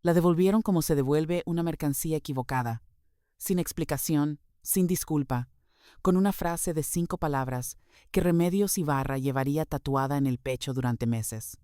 La devolvieron como se devuelve una mercancía equivocada, sin explicación, sin disculpa, con una frase de 5 palabras que Remedios Ibarra llevaría tatuada en el pecho durante meses.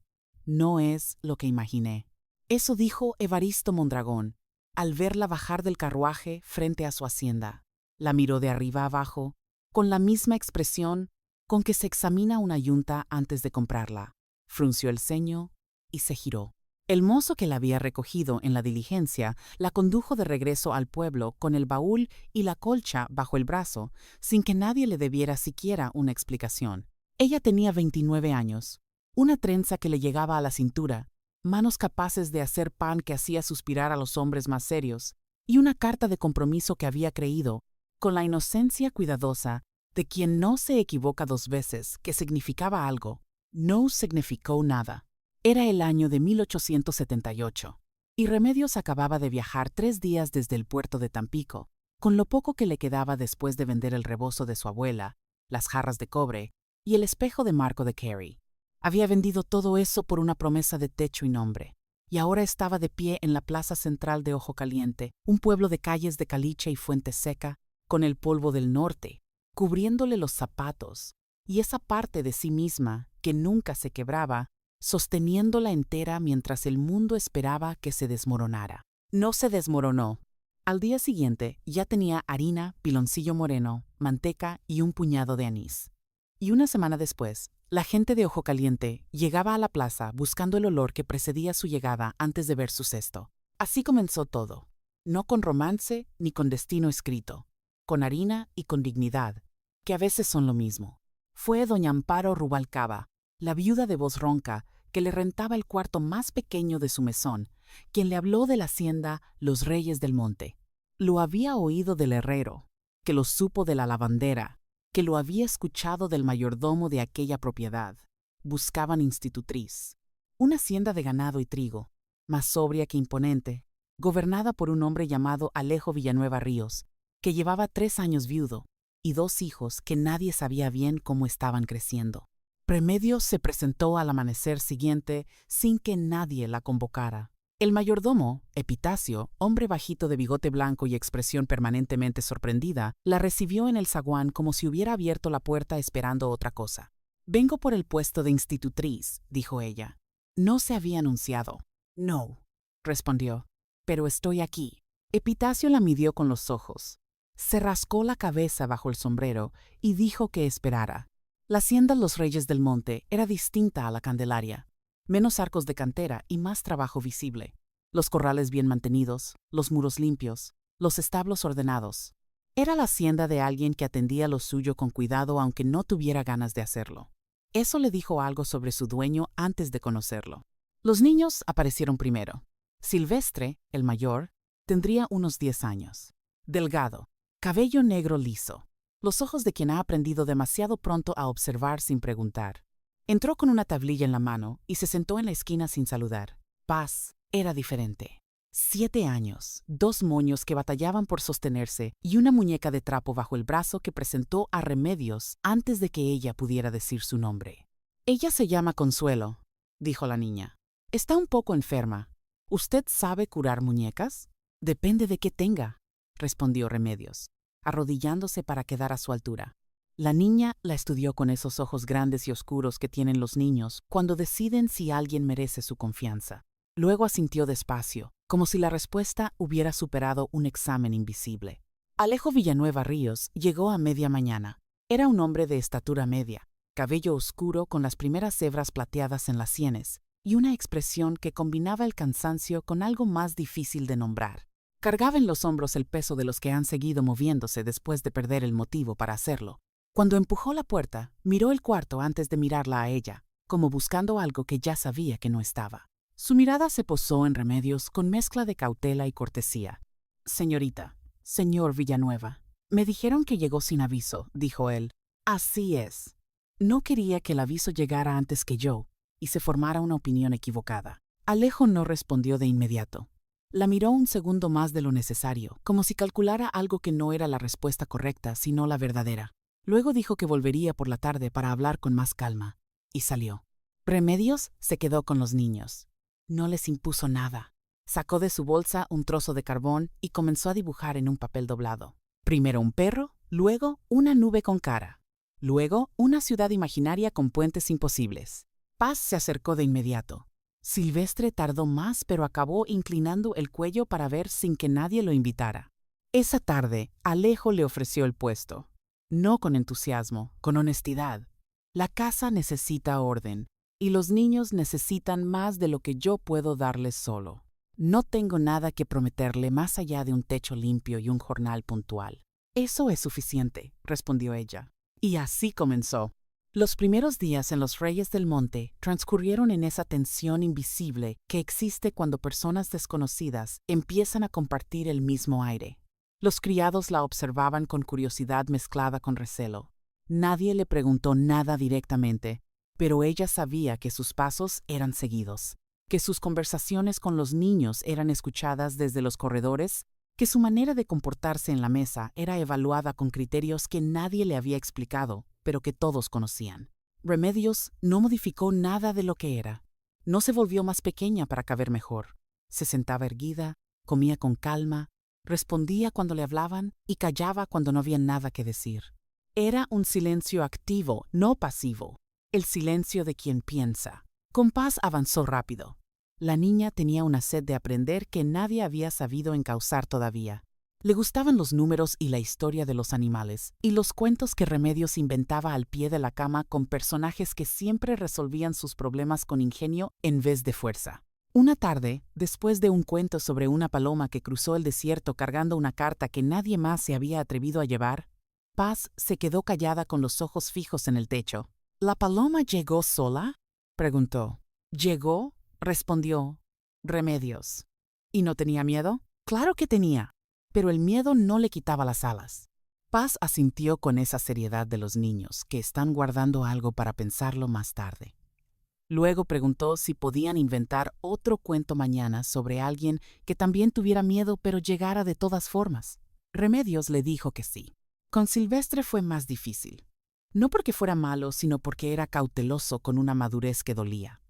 No es lo que imaginé. Eso dijo Evaristo Mondragón, al verla bajar del carruaje frente a su hacienda. La miró de arriba abajo, con la misma expresión con que se examina una yunta antes de comprarla. Frunció el ceño y se giró. El mozo que la había recogido en la diligencia la condujo de regreso al pueblo con el baúl y la colcha bajo el brazo, sin que nadie le debiera siquiera una explicación. Ella tenía 29 años, una trenza que le llegaba a la cintura, manos capaces de hacer pan que hacía suspirar a los hombres más serios, y una carta de compromiso que había creído, con la inocencia cuidadosa de quien no se equivoca 2 veces, que significaba algo. No significó nada. Era el año de 1878, y Remedios acababa de viajar 3 días desde el puerto de Tampico, con lo poco que le quedaba después de vender el rebozo de su abuela, las jarras de cobre y el espejo de marco de Carey. Había vendido todo eso por una promesa de techo y nombre, y ahora estaba de pie en la plaza central de Ojo Caliente, un pueblo de calles de caliche y fuente seca, con el polvo del norte, cubriéndole los zapatos, y esa parte de sí misma, que nunca se quebraba, sosteniéndola entera mientras el mundo esperaba que se desmoronara. No se desmoronó. Al día siguiente ya tenía harina, piloncillo moreno, manteca y un puñado de anís. Y una semana después, la gente de Ojo Caliente llegaba a la plaza buscando el olor que precedía su llegada antes de ver su cesto. Así comenzó todo. No con romance ni con destino escrito, con harina y con dignidad, que a veces son lo mismo. Fue doña Amparo Rubalcaba, la viuda de voz ronca, que le rentaba el cuarto más pequeño de su mesón, quien le habló de la hacienda Los Reyes del Monte. Lo había oído del herrero, que lo supo de la lavandera, que lo había escuchado del mayordomo de aquella propiedad. Buscaban institutriz. Una hacienda de ganado y trigo, más sobria que imponente, gobernada por un hombre llamado Alejo Villanueva Ríos, que llevaba 3 años viudo, y 2 hijos que nadie sabía bien cómo estaban creciendo. Remedios se presentó al amanecer siguiente sin que nadie la convocara. El mayordomo, Epitacio, hombre bajito de bigote blanco y expresión permanentemente sorprendida, la recibió en el zaguán como si hubiera abierto la puerta esperando otra cosa. «Vengo por el puesto de institutriz», dijo ella. No se había anunciado. «No», respondió, «pero estoy aquí». Epitacio la midió con los ojos. Se rascó la cabeza bajo el sombrero y dijo que esperara. La hacienda Los Reyes del Monte era distinta a la Candelaria. Menos arcos de cantera y más trabajo visible. Los corrales bien mantenidos, los muros limpios, los establos ordenados. Era la hacienda de alguien que atendía lo suyo con cuidado aunque no tuviera ganas de hacerlo. Eso le dijo algo sobre su dueño antes de conocerlo. Los niños aparecieron primero. Silvestre, el mayor, tendría unos 10 años. Delgado, cabello negro liso, los ojos de quien ha aprendido demasiado pronto a observar sin preguntar. Entró con una tablilla en la mano y se sentó en la esquina sin saludar. Paz era diferente. 7 años, 2 moños que batallaban por sostenerse y una muñeca de trapo bajo el brazo que presentó a Remedios antes de que ella pudiera decir su nombre. «Ella se llama Consuelo», dijo la niña. «Está un poco enferma. ¿Usted sabe curar muñecas?» «Depende de qué tenga», respondió Remedios, arrodillándose para quedar a su altura. La niña la estudió con esos ojos grandes y oscuros que tienen los niños cuando deciden si alguien merece su confianza. Luego asintió despacio, como si la respuesta hubiera superado un examen invisible. Alejo Villanueva Ríos llegó a media mañana. Era un hombre de estatura media, cabello oscuro con las primeras hebras plateadas en las sienes y una expresión que combinaba el cansancio con algo más difícil de nombrar. Cargaba en los hombros el peso de los que han seguido moviéndose después de perder el motivo para hacerlo. Cuando empujó la puerta, miró el cuarto antes de mirarla a ella, como buscando algo que ya sabía que no estaba. Su mirada se posó en Remedios con mezcla de cautela y cortesía. «Señorita, señor Villanueva, me dijeron que llegó sin aviso», dijo él. «Así es. No quería que el aviso llegara antes que yo y se formara una opinión equivocada». Alejo no respondió de inmediato. La miró un segundo más de lo necesario, como si calculara algo que no era la respuesta correcta, sino la verdadera. Luego dijo que volvería por la tarde para hablar con más calma, y salió. Remedios se quedó con los niños. No les impuso nada. Sacó de su bolsa un trozo de carbón y comenzó a dibujar en un papel doblado. Primero un perro, luego una nube con cara. Luego una ciudad imaginaria con puentes imposibles. Paz se acercó de inmediato. Silvestre tardó más, pero acabó inclinando el cuello para ver sin que nadie lo invitara. Esa tarde, Alejo le ofreció el puesto. No con entusiasmo, con honestidad. La casa necesita orden, y los niños necesitan más de lo que yo puedo darles solo. No tengo nada que prometerle más allá de un techo limpio y un jornal puntual. Eso es suficiente, respondió ella. Y así comenzó. Los primeros días en los Reyes del Monte transcurrieron en esa tensión invisible que existe cuando personas desconocidas empiezan a compartir el mismo aire. Los criados la observaban con curiosidad mezclada con recelo. Nadie le preguntó nada directamente, pero ella sabía que sus pasos eran seguidos, que sus conversaciones con los niños eran escuchadas desde los corredores, que su manera de comportarse en la mesa era evaluada con criterios que nadie le había explicado, pero que todos conocían. Remedios no modificó nada de lo que era. No se volvió más pequeña para caber mejor. Se sentaba erguida, comía con calma, respondía cuando le hablaban y callaba cuando no había nada que decir. Era un silencio activo, no pasivo. El silencio de quien piensa. Con Paz avanzó rápido. La niña tenía una sed de aprender que nadie había sabido encauzar todavía. Le gustaban los números y la historia de los animales, y los cuentos que Remedios inventaba al pie de la cama con personajes que siempre resolvían sus problemas con ingenio en vez de fuerza. Una tarde, después de un cuento sobre una paloma que cruzó el desierto cargando una carta que nadie más se había atrevido a llevar, Paz se quedó callada con los ojos fijos en el techo. ¿La paloma llegó sola?, preguntó. «¿Llegó?», respondió Remedios. ¿Y no tenía miedo? Claro que tenía, pero el miedo no le quitaba las alas. Paz asintió con esa seriedad de los niños que están guardando algo para pensarlo más tarde. Luego preguntó si podían inventar otro cuento mañana sobre alguien que también tuviera miedo pero llegara de todas formas. Remedios le dijo que sí. Con Silvestre fue más difícil. No porque fuera malo, sino porque era cauteloso con una madurez que dolía.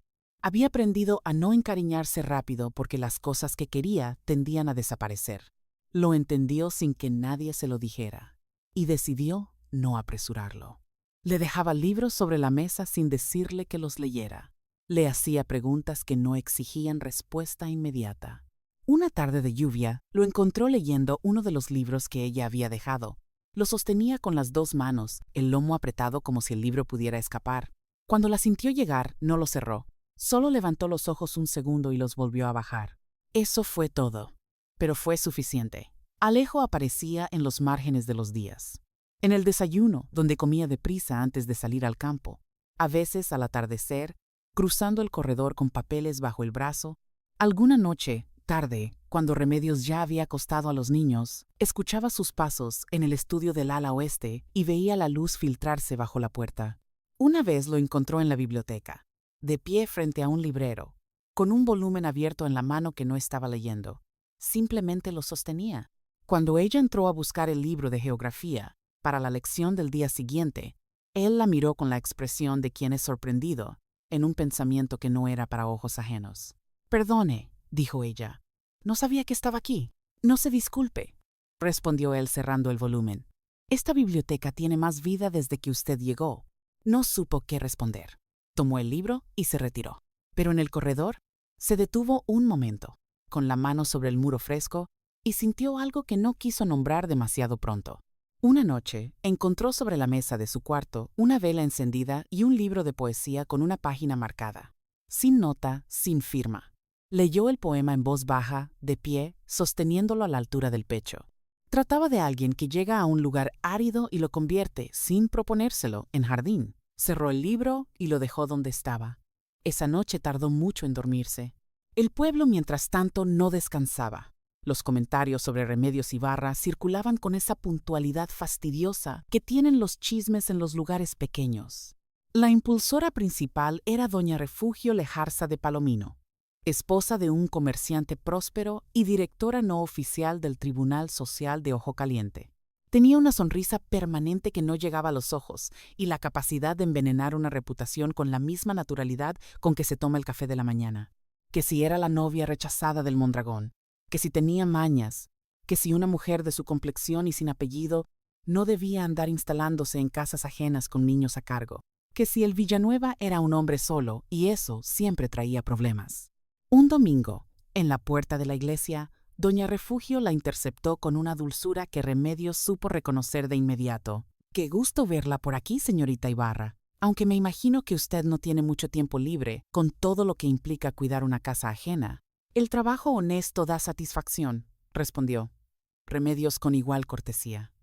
Había aprendido a no encariñarse rápido porque las cosas que quería tendían a desaparecer. Lo entendió sin que nadie se lo dijera, y decidió no apresurarlo. Le dejaba libros sobre la mesa sin decirle que los leyera. Le hacía preguntas que no exigían respuesta inmediata. Una tarde de lluvia, lo encontró leyendo uno de los libros que ella había dejado. Lo sostenía con las dos manos, el lomo apretado como si el libro pudiera escapar. Cuando la sintió llegar, no lo cerró. Solo levantó los ojos un segundo y los volvió a bajar. Eso fue todo. Pero fue suficiente. Alejo aparecía en los márgenes de los días. En el desayuno, donde comía deprisa antes de salir al campo. A veces al atardecer, cruzando el corredor con papeles bajo el brazo. Alguna noche, tarde, cuando Remedios ya había acostado a los niños, escuchaba sus pasos en el estudio del ala oeste y veía la luz filtrarse bajo la puerta. Una vez lo encontró en la biblioteca, de pie frente a un librero, con un volumen abierto en la mano que no estaba leyendo. Simplemente lo sostenía. Cuando ella entró a buscar el libro de geografía para la lección del día siguiente, él la miró con la expresión de quien es sorprendido, en un pensamiento que no era para ojos ajenos. «Perdone», dijo ella. «No sabía que estaba aquí». «No se disculpe», respondió él cerrando el volumen. «Esta biblioteca tiene más vida desde que usted llegó». No supo qué responder. Tomó el libro y se retiró. Pero en el corredor se detuvo un momento, con la mano sobre el muro fresco, y sintió algo que no quiso nombrar demasiado pronto. Una noche encontró sobre la mesa de su cuarto una vela encendida y un libro de poesía con una página marcada. Sin nota, sin firma. Leyó el poema en voz baja, de pie, sosteniéndolo a la altura del pecho. Trataba de alguien que llega a un lugar árido y lo convierte, sin proponérselo, en jardín. Cerró el libro y lo dejó donde estaba. Esa noche tardó mucho en dormirse. El pueblo, mientras tanto, no descansaba. Los comentarios sobre Remedios Ibarra circulaban con esa puntualidad fastidiosa que tienen los chismes en los lugares pequeños. La impulsora principal era doña Refugio Lejarza de Palomino, esposa de un comerciante próspero y directora no oficial del Tribunal Social de Ojo Caliente. Tenía una sonrisa permanente que no llegaba a los ojos y la capacidad de envenenar una reputación con la misma naturalidad con que se toma el café de la mañana. que si era la novia rechazada del Mondragón, que si tenía mañas, que si una mujer de su complexión y sin apellido no debía andar instalándose en casas ajenas con niños a cargo, que si el Villanueva era un hombre solo y eso siempre traía problemas. Un domingo, en la puerta de la iglesia, doña Refugio la interceptó con una dulzura que Remedios supo reconocer de inmediato. «Qué gusto verla por aquí, señorita Ibarra, aunque me imagino que usted no tiene mucho tiempo libre con todo lo que implica cuidar una casa ajena». «El trabajo honesto da satisfacción», respondió Remedios con igual cortesía.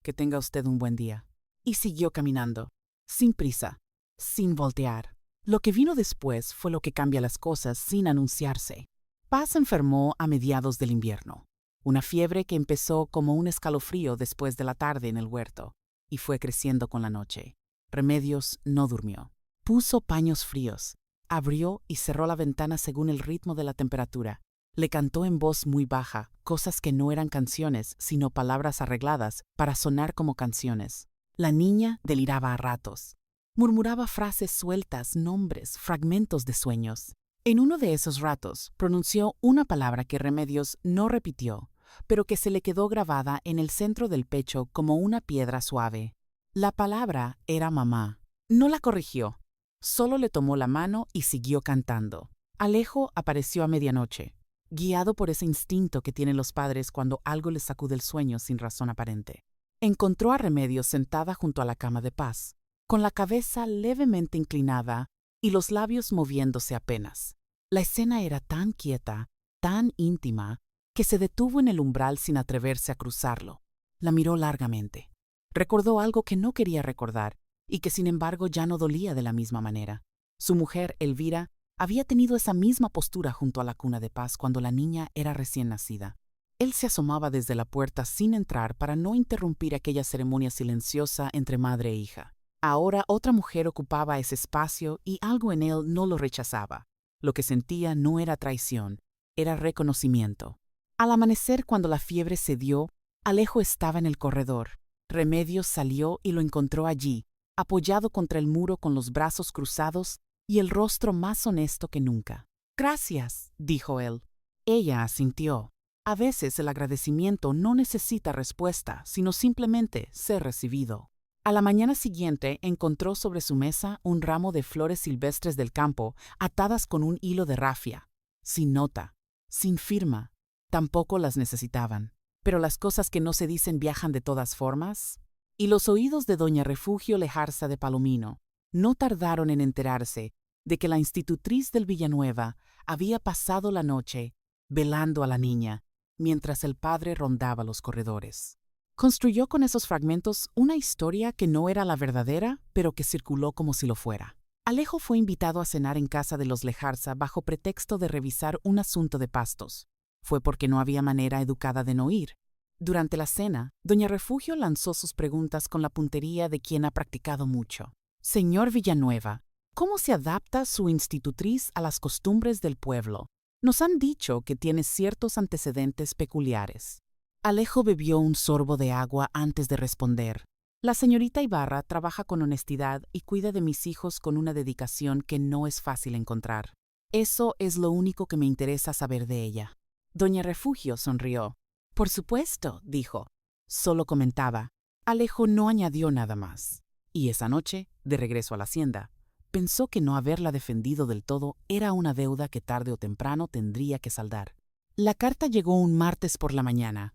«Que tenga usted un buen día». Y siguió caminando, sin prisa, sin voltear. Lo que vino después fue lo que cambia las cosas sin anunciarse. Paz enfermó a mediados del invierno, una fiebre que empezó como un escalofrío después de la tarde en el huerto, y fue creciendo con la noche. Remedios no durmió. Puso paños fríos, abrió y cerró la ventana según el ritmo de la temperatura. Le cantó en voz muy baja cosas que no eran canciones, sino palabras arregladas para sonar como canciones. La niña deliraba a ratos. Murmuraba frases sueltas, nombres, fragmentos de sueños. En uno de esos ratos pronunció una palabra que Remedios no repitió, pero que se le quedó grabada en el centro del pecho como una piedra suave. La palabra era mamá. No la corrigió, solo le tomó la mano y siguió cantando. Alejo apareció a medianoche, guiado por ese instinto que tienen los padres cuando algo les sacude el sueño sin razón aparente. Encontró a Remedios sentada junto a la cama de Paz, con la cabeza levemente inclinada y los labios moviéndose apenas. La escena era tan quieta, tan íntima, que se detuvo en el umbral sin atreverse a cruzarlo. La miró largamente. Recordó algo que no quería recordar y que sin embargo ya no dolía de la misma manera. Su mujer, Elvira, había tenido esa misma postura junto a la cuna de Paz cuando la niña era recién nacida. Él se asomaba desde la puerta sin entrar para no interrumpir aquella ceremonia silenciosa entre madre e hija. Ahora otra mujer ocupaba ese espacio y algo en él no lo rechazaba. Lo que sentía no era traición, era reconocimiento. Al amanecer, cuando la fiebre cedió, Alejo estaba en el corredor. Remedios salió y lo encontró allí, apoyado contra el muro con los brazos cruzados y el rostro más honesto que nunca. «Gracias», dijo él. Ella asintió. A veces el agradecimiento no necesita respuesta, sino simplemente ser recibido. A la mañana siguiente encontró sobre su mesa un ramo de flores silvestres del campo atadas con un hilo de rafia, sin nota, sin firma. Tampoco las necesitaban. Pero las cosas que no se dicen viajan de todas formas. Y los oídos de doña Refugio Lejarza de Palomino no tardaron en enterarse de que la institutriz del Villanueva había pasado la noche velando a la niña, mientras el padre rondaba los corredores. Construyó con esos fragmentos una historia que no era la verdadera, pero que circuló como si lo fuera. Alejo fue invitado a cenar en casa de los Lejarza bajo pretexto de revisar un asunto de pastos. Fue porque no había manera educada de no ir. Durante la cena, doña Refugio lanzó sus preguntas con la puntería de quien ha practicado mucho. «Señor Villanueva, ¿cómo se adapta su institutriz a las costumbres del pueblo? Nos han dicho que tiene ciertos antecedentes peculiares». Alejo bebió un sorbo de agua antes de responder. «La señorita Ibarra trabaja con honestidad y cuida de mis hijos con una dedicación que no es fácil encontrar. Eso es lo único que me interesa saber de ella». Doña Refugio sonrió. «Por supuesto», dijo. Solo comentaba. Alejo no añadió nada más. Y esa noche, de regreso a la hacienda, pensó que no haberla defendido del todo era una deuda que tarde o temprano tendría que saldar. La carta llegó un martes por la mañana.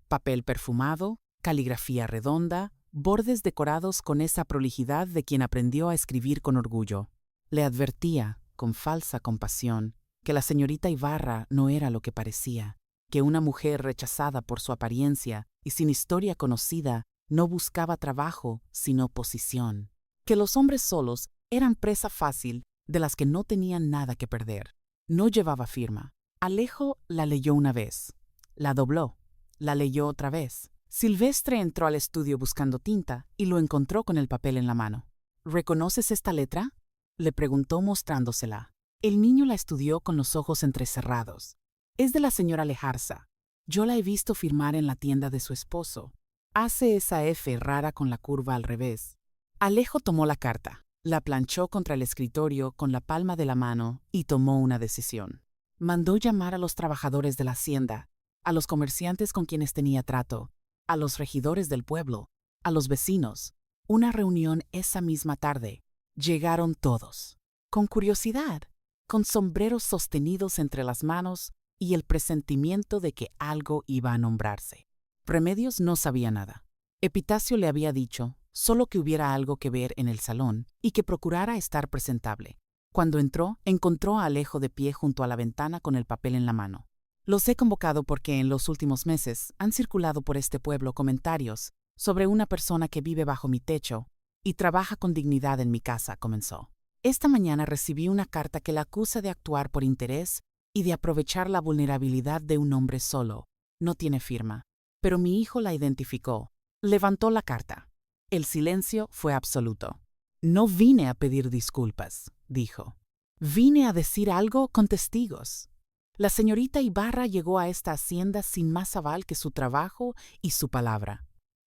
Papel perfumado, caligrafía redonda, bordes decorados con esa prolijidad de quien aprendió a escribir con orgullo. Le advertía, con falsa compasión, que la señorita Ibarra no era lo que parecía, que una mujer rechazada por su apariencia y sin historia conocida no buscaba trabajo, sino posición, que los hombres solos eran presa fácil de las que no tenían nada que perder. No llevaba firma. Alejo la leyó una vez, la dobló, la leyó otra vez. Silvestre entró al estudio buscando tinta y lo encontró con el papel en la mano. «¿Reconoces esta letra?», le preguntó mostrándosela. El niño la estudió con los ojos entrecerrados. «Es de la señora Lejarza. Yo la he visto firmar en la tienda de su esposo. Hace esa F rara con la curva al revés». Alejo tomó la carta, la planchó contra el escritorio con la palma de la mano y tomó una decisión. Mandó llamar a los trabajadores de la hacienda, a los comerciantes con quienes tenía trato, a los regidores del pueblo, a los vecinos. Una reunión esa misma tarde. Llegaron todos, con curiosidad, con sombreros sostenidos entre las manos y el presentimiento de que algo iba a nombrarse. Remedios no sabía nada. Epitacio le había dicho solo que hubiera algo que ver en el salón y que procurara estar presentable. Cuando entró, encontró a Alejo de pie junto a la ventana con el papel en la mano. Los he convocado porque en los últimos meses han circulado por este pueblo comentarios sobre una persona que vive bajo mi techo y trabaja con dignidad en mi casa, comenzó. Esta mañana recibí una carta que la acusa de actuar por interés y de aprovechar la vulnerabilidad de un hombre solo. No tiene firma, pero mi hijo la identificó. Levantó la carta. El silencio fue absoluto. No vine a pedir disculpas, dijo. Vine a decir algo con testigos. La señorita Ibarra llegó a esta hacienda sin más aval que su trabajo y su palabra.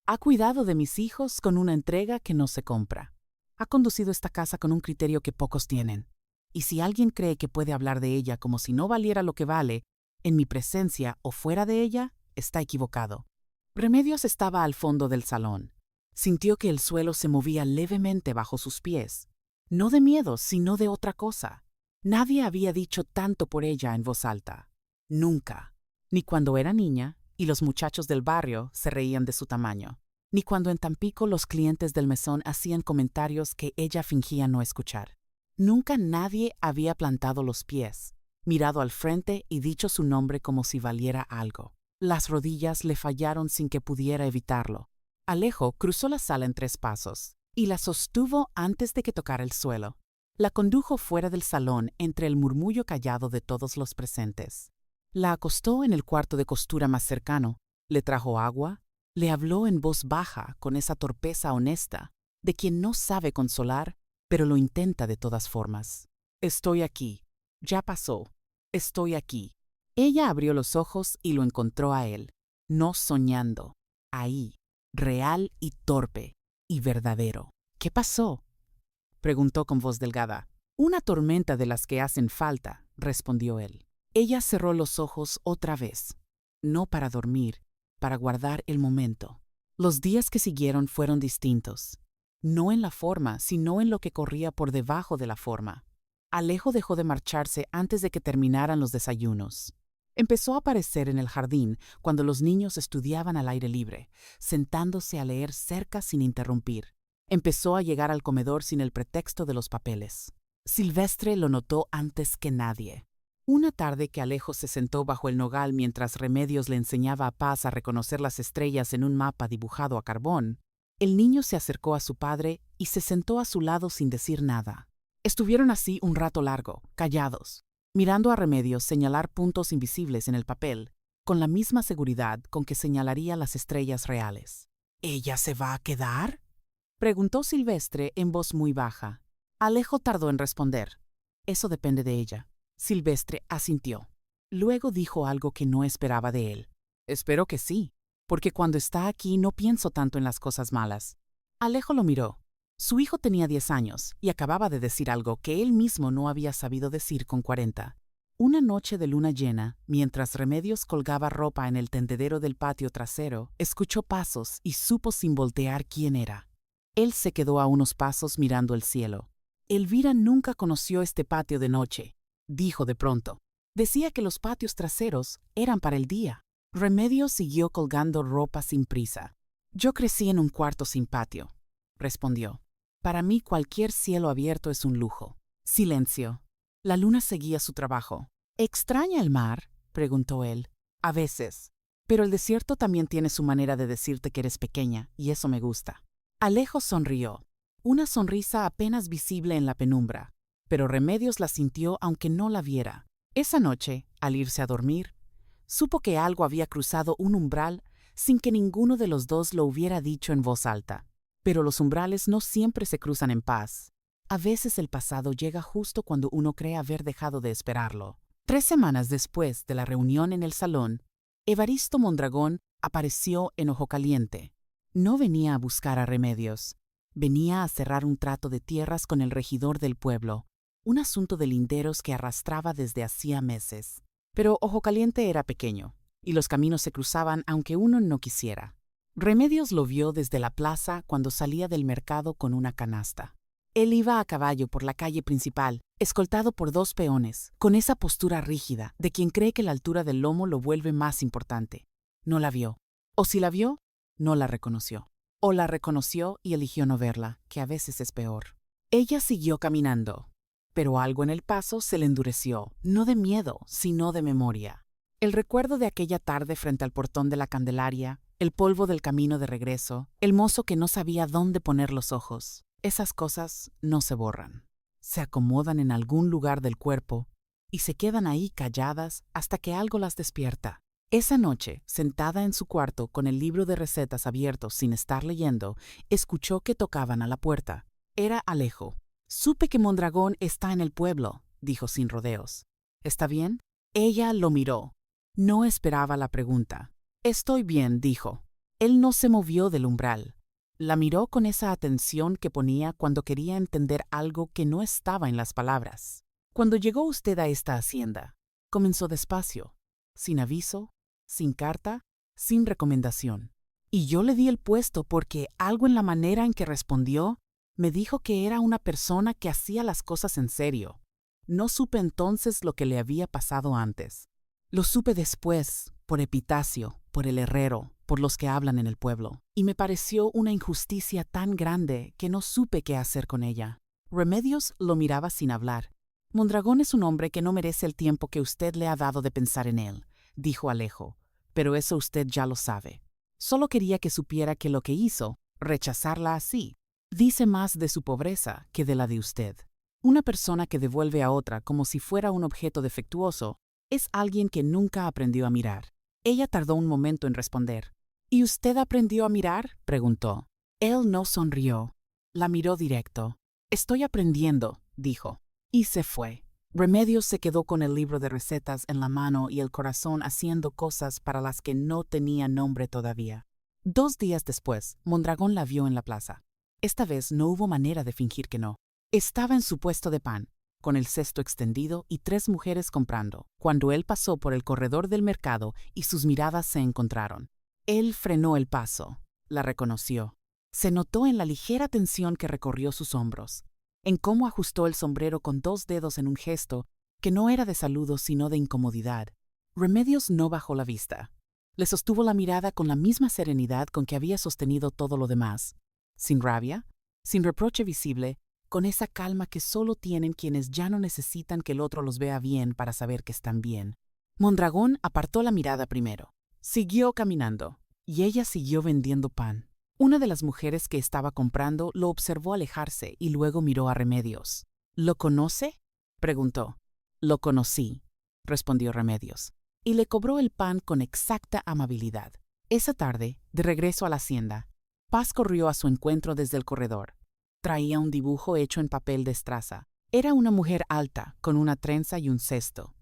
Ha cuidado de mis hijos con una entrega que no se compra. Ha conducido esta casa con un criterio que pocos tienen. Y si alguien cree que puede hablar de ella como si no valiera lo que vale, en mi presencia o fuera de ella, está equivocado. Remedios estaba al fondo del salón. Sintió que el suelo se movía levemente bajo sus pies. No de miedo, sino de otra cosa. Nadie había dicho tanto por ella en voz alta. Nunca. Ni cuando era niña y los muchachos del barrio se reían de su tamaño. Ni cuando en Tampico los clientes del mesón hacían comentarios que ella fingía no escuchar. Nunca nadie había plantado los pies, mirado al frente y dicho su nombre como si valiera algo. Las rodillas le fallaron sin que pudiera evitarlo. Alejo cruzó la sala en 3 pasos y la sostuvo antes de que tocara el suelo. La condujo fuera del salón entre el murmullo callado de todos los presentes. La acostó en el cuarto de costura más cercano, le trajo agua, le habló en voz baja con esa torpeza honesta de quien no sabe consolar, pero lo intenta de todas formas. Estoy aquí. Ya pasó. Estoy aquí. Ella abrió los ojos y lo encontró a él, no soñando, ahí, real y torpe, y verdadero. ¿Qué pasó?, preguntó con voz delgada. Una tormenta de las que hacen falta, respondió él. Ella cerró los ojos otra vez, no para dormir, para guardar el momento. Los días que siguieron fueron distintos, no en la forma, sino en lo que corría por debajo de la forma. Alejo dejó de marcharse antes de que terminaran los desayunos. Empezó a aparecer en el jardín cuando los niños estudiaban al aire libre, sentándose a leer cerca sin interrumpir. Empezó a llegar al comedor sin el pretexto de los papeles. Silvestre lo notó antes que nadie. Una tarde que Alejo se sentó bajo el nogal mientras Remedios le enseñaba a Paz a reconocer las estrellas en un mapa dibujado a carbón, el niño se acercó a su padre y se sentó a su lado sin decir nada. Estuvieron así un rato largo, callados, mirando a Remedios señalar puntos invisibles en el papel, con la misma seguridad con que señalaría las estrellas reales. ¿Ella se va a quedar?, preguntó Silvestre en voz muy baja. Alejo tardó en responder. Eso depende de ella. Silvestre asintió. Luego dijo algo que no esperaba de él. Espero que sí, porque cuando está aquí no pienso tanto en las cosas malas. Alejo lo miró. Su hijo tenía 10 años y acababa de decir algo que él mismo no había sabido decir con 40. Una noche de luna llena, mientras Remedios colgaba ropa en el tendedero del patio trasero, escuchó pasos y supo sin voltear quién era. Él se quedó a unos pasos mirando el cielo. Elvira nunca conoció este patio de noche, dijo de pronto. Decía que los patios traseros eran para el día. Remedios siguió colgando ropa sin prisa. Yo crecí en un cuarto sin patio, respondió. Para mí cualquier cielo abierto es un lujo. Silencio. La luna seguía su trabajo. ¿Extraña el mar?, preguntó él. A veces. Pero el desierto también tiene su manera de decirte que eres pequeña, y eso me gusta. Alejo sonrió. Una sonrisa apenas visible en la penumbra, pero Remedios la sintió aunque no la viera. Esa noche, al irse a dormir, supo que algo había cruzado un umbral sin que ninguno de los dos lo hubiera dicho en voz alta. Pero los umbrales no siempre se cruzan en paz. A veces el pasado llega justo cuando uno cree haber dejado de esperarlo. 3 semanas después de la reunión en el salón, Evaristo Mondragón apareció en Ojo Caliente. No venía a buscar a Remedios. Venía a cerrar un trato de tierras con el regidor del pueblo, un asunto de linderos que arrastraba desde hacía meses. Pero Ojo Caliente era pequeño, y los caminos se cruzaban aunque uno no quisiera. Remedios lo vio desde la plaza cuando salía del mercado con una canasta. Él iba a caballo por la calle principal, escoltado por 2 peones, con esa postura rígida de quien cree que la altura del lomo lo vuelve más importante. No la vio. O si la vio, no la reconoció. O la reconoció y eligió no verla, que a veces es peor. Ella siguió caminando, pero algo en el paso se le endureció, no de miedo, sino de memoria. El recuerdo de aquella tarde frente al portón de la Candelaria, el polvo del camino de regreso, el mozo que no sabía dónde poner los ojos. Esas cosas no se borran. Se acomodan en algún lugar del cuerpo y se quedan ahí calladas hasta que algo las despierta. Esa noche, sentada en su cuarto con el libro de recetas abierto sin estar leyendo, escuchó que tocaban a la puerta. Era Alejo. «Supe que Mondragón está en el pueblo», dijo sin rodeos. «¿Está bien?» Ella lo miró. No esperaba la pregunta. «Estoy bien», dijo. Él no se movió del umbral. La miró con esa atención que ponía cuando quería entender algo que no estaba en las palabras. «Cuando llegó usted a esta hacienda», comenzó despacio, sin aviso, sin carta, sin recomendación. «Y yo le di el puesto porque algo en la manera en que respondió me dijo que era una persona que hacía las cosas en serio. No supe entonces lo que le había pasado antes. Lo supe después, por Epitacio, por el herrero, por los que hablan en el pueblo, y me pareció una injusticia tan grande que no supe qué hacer con ella». Remedios lo miraba sin hablar. «Mondragón es un hombre que no merece el tiempo que usted le ha dado de pensar en él», dijo Alejo, «pero eso usted ya lo sabe. Solo quería que supiera que lo que hizo, rechazarla así, dice más de su pobreza que de la de usted. Una persona que devuelve a otra como si fuera un objeto defectuoso es alguien que nunca aprendió a mirar». Ella tardó un momento en responder. «¿Y usted aprendió a mirar?», preguntó. Él no sonrió. La miró directo. «Estoy aprendiendo», dijo. Y se fue. Remedios se quedó con el libro de recetas en la mano y el corazón haciendo cosas para las que no tenía nombre todavía. 2 días después, Mondragón la vio en la plaza. Esta vez no hubo manera de fingir que no. Estaba en su puesto de pan, con el cesto extendido y 3 mujeres comprando, cuando él pasó por el corredor del mercado y sus miradas se encontraron. Él frenó el paso. La reconoció. Se notó en la ligera tensión que recorrió sus hombros, en cómo ajustó el sombrero con 2 dedos en un gesto que no era de saludo sino de incomodidad. Remedios no bajó la vista. Le sostuvo la mirada con la misma serenidad con que había sostenido todo lo demás, sin rabia, sin reproche visible, con esa calma que solo tienen quienes ya no necesitan que el otro los vea bien para saber que están bien. Mondragón apartó la mirada primero. Siguió caminando, y ella siguió vendiendo pan. Una de las mujeres que estaba comprando lo observó alejarse y luego miró a Remedios. «¿Lo conoce?», preguntó. «Lo conocí», respondió Remedios, y le cobró el pan con exacta amabilidad. Esa tarde, de regreso a la hacienda, Paz corrió a su encuentro desde el corredor. Traía un dibujo hecho en papel de estraza. Era una mujer alta, con una trenza y un cesto,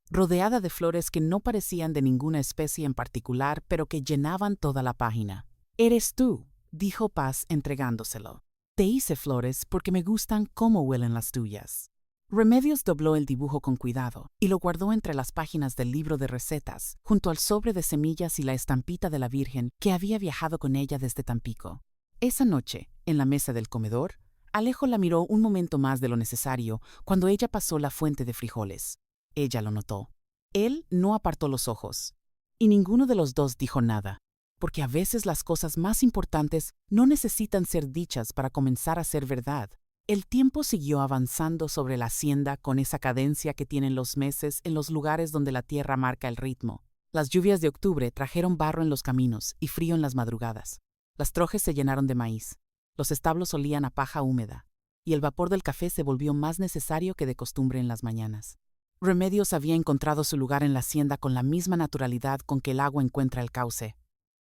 rodeada de flores que no parecían de ninguna especie en particular, pero que llenaban toda la página. «Eres tú», dijo Paz entregándoselo. «Te hice flores porque me gustan cómo huelen las tuyas». Remedios dobló el dibujo con cuidado y lo guardó entre las páginas del libro de recetas, junto al sobre de semillas y la estampita de la Virgen que había viajado con ella desde Tampico. Esa noche, en la mesa del comedor, Alejo la miró un momento más de lo necesario cuando ella pasó la fuente de frijoles. Ella lo notó. Él no apartó los ojos, y ninguno de los dos dijo nada, porque a veces las cosas más importantes no necesitan ser dichas para comenzar a ser verdad. El tiempo siguió avanzando sobre la hacienda con esa cadencia que tienen los meses en los lugares donde la tierra marca el ritmo. Las lluvias de octubre trajeron barro en los caminos y frío en las madrugadas. Las trojes se llenaron de maíz. Los establos olían a paja húmeda, y el vapor del café se volvió más necesario que de costumbre en las mañanas. Remedios había encontrado su lugar en la hacienda con la misma naturalidad con que el agua encuentra el cauce.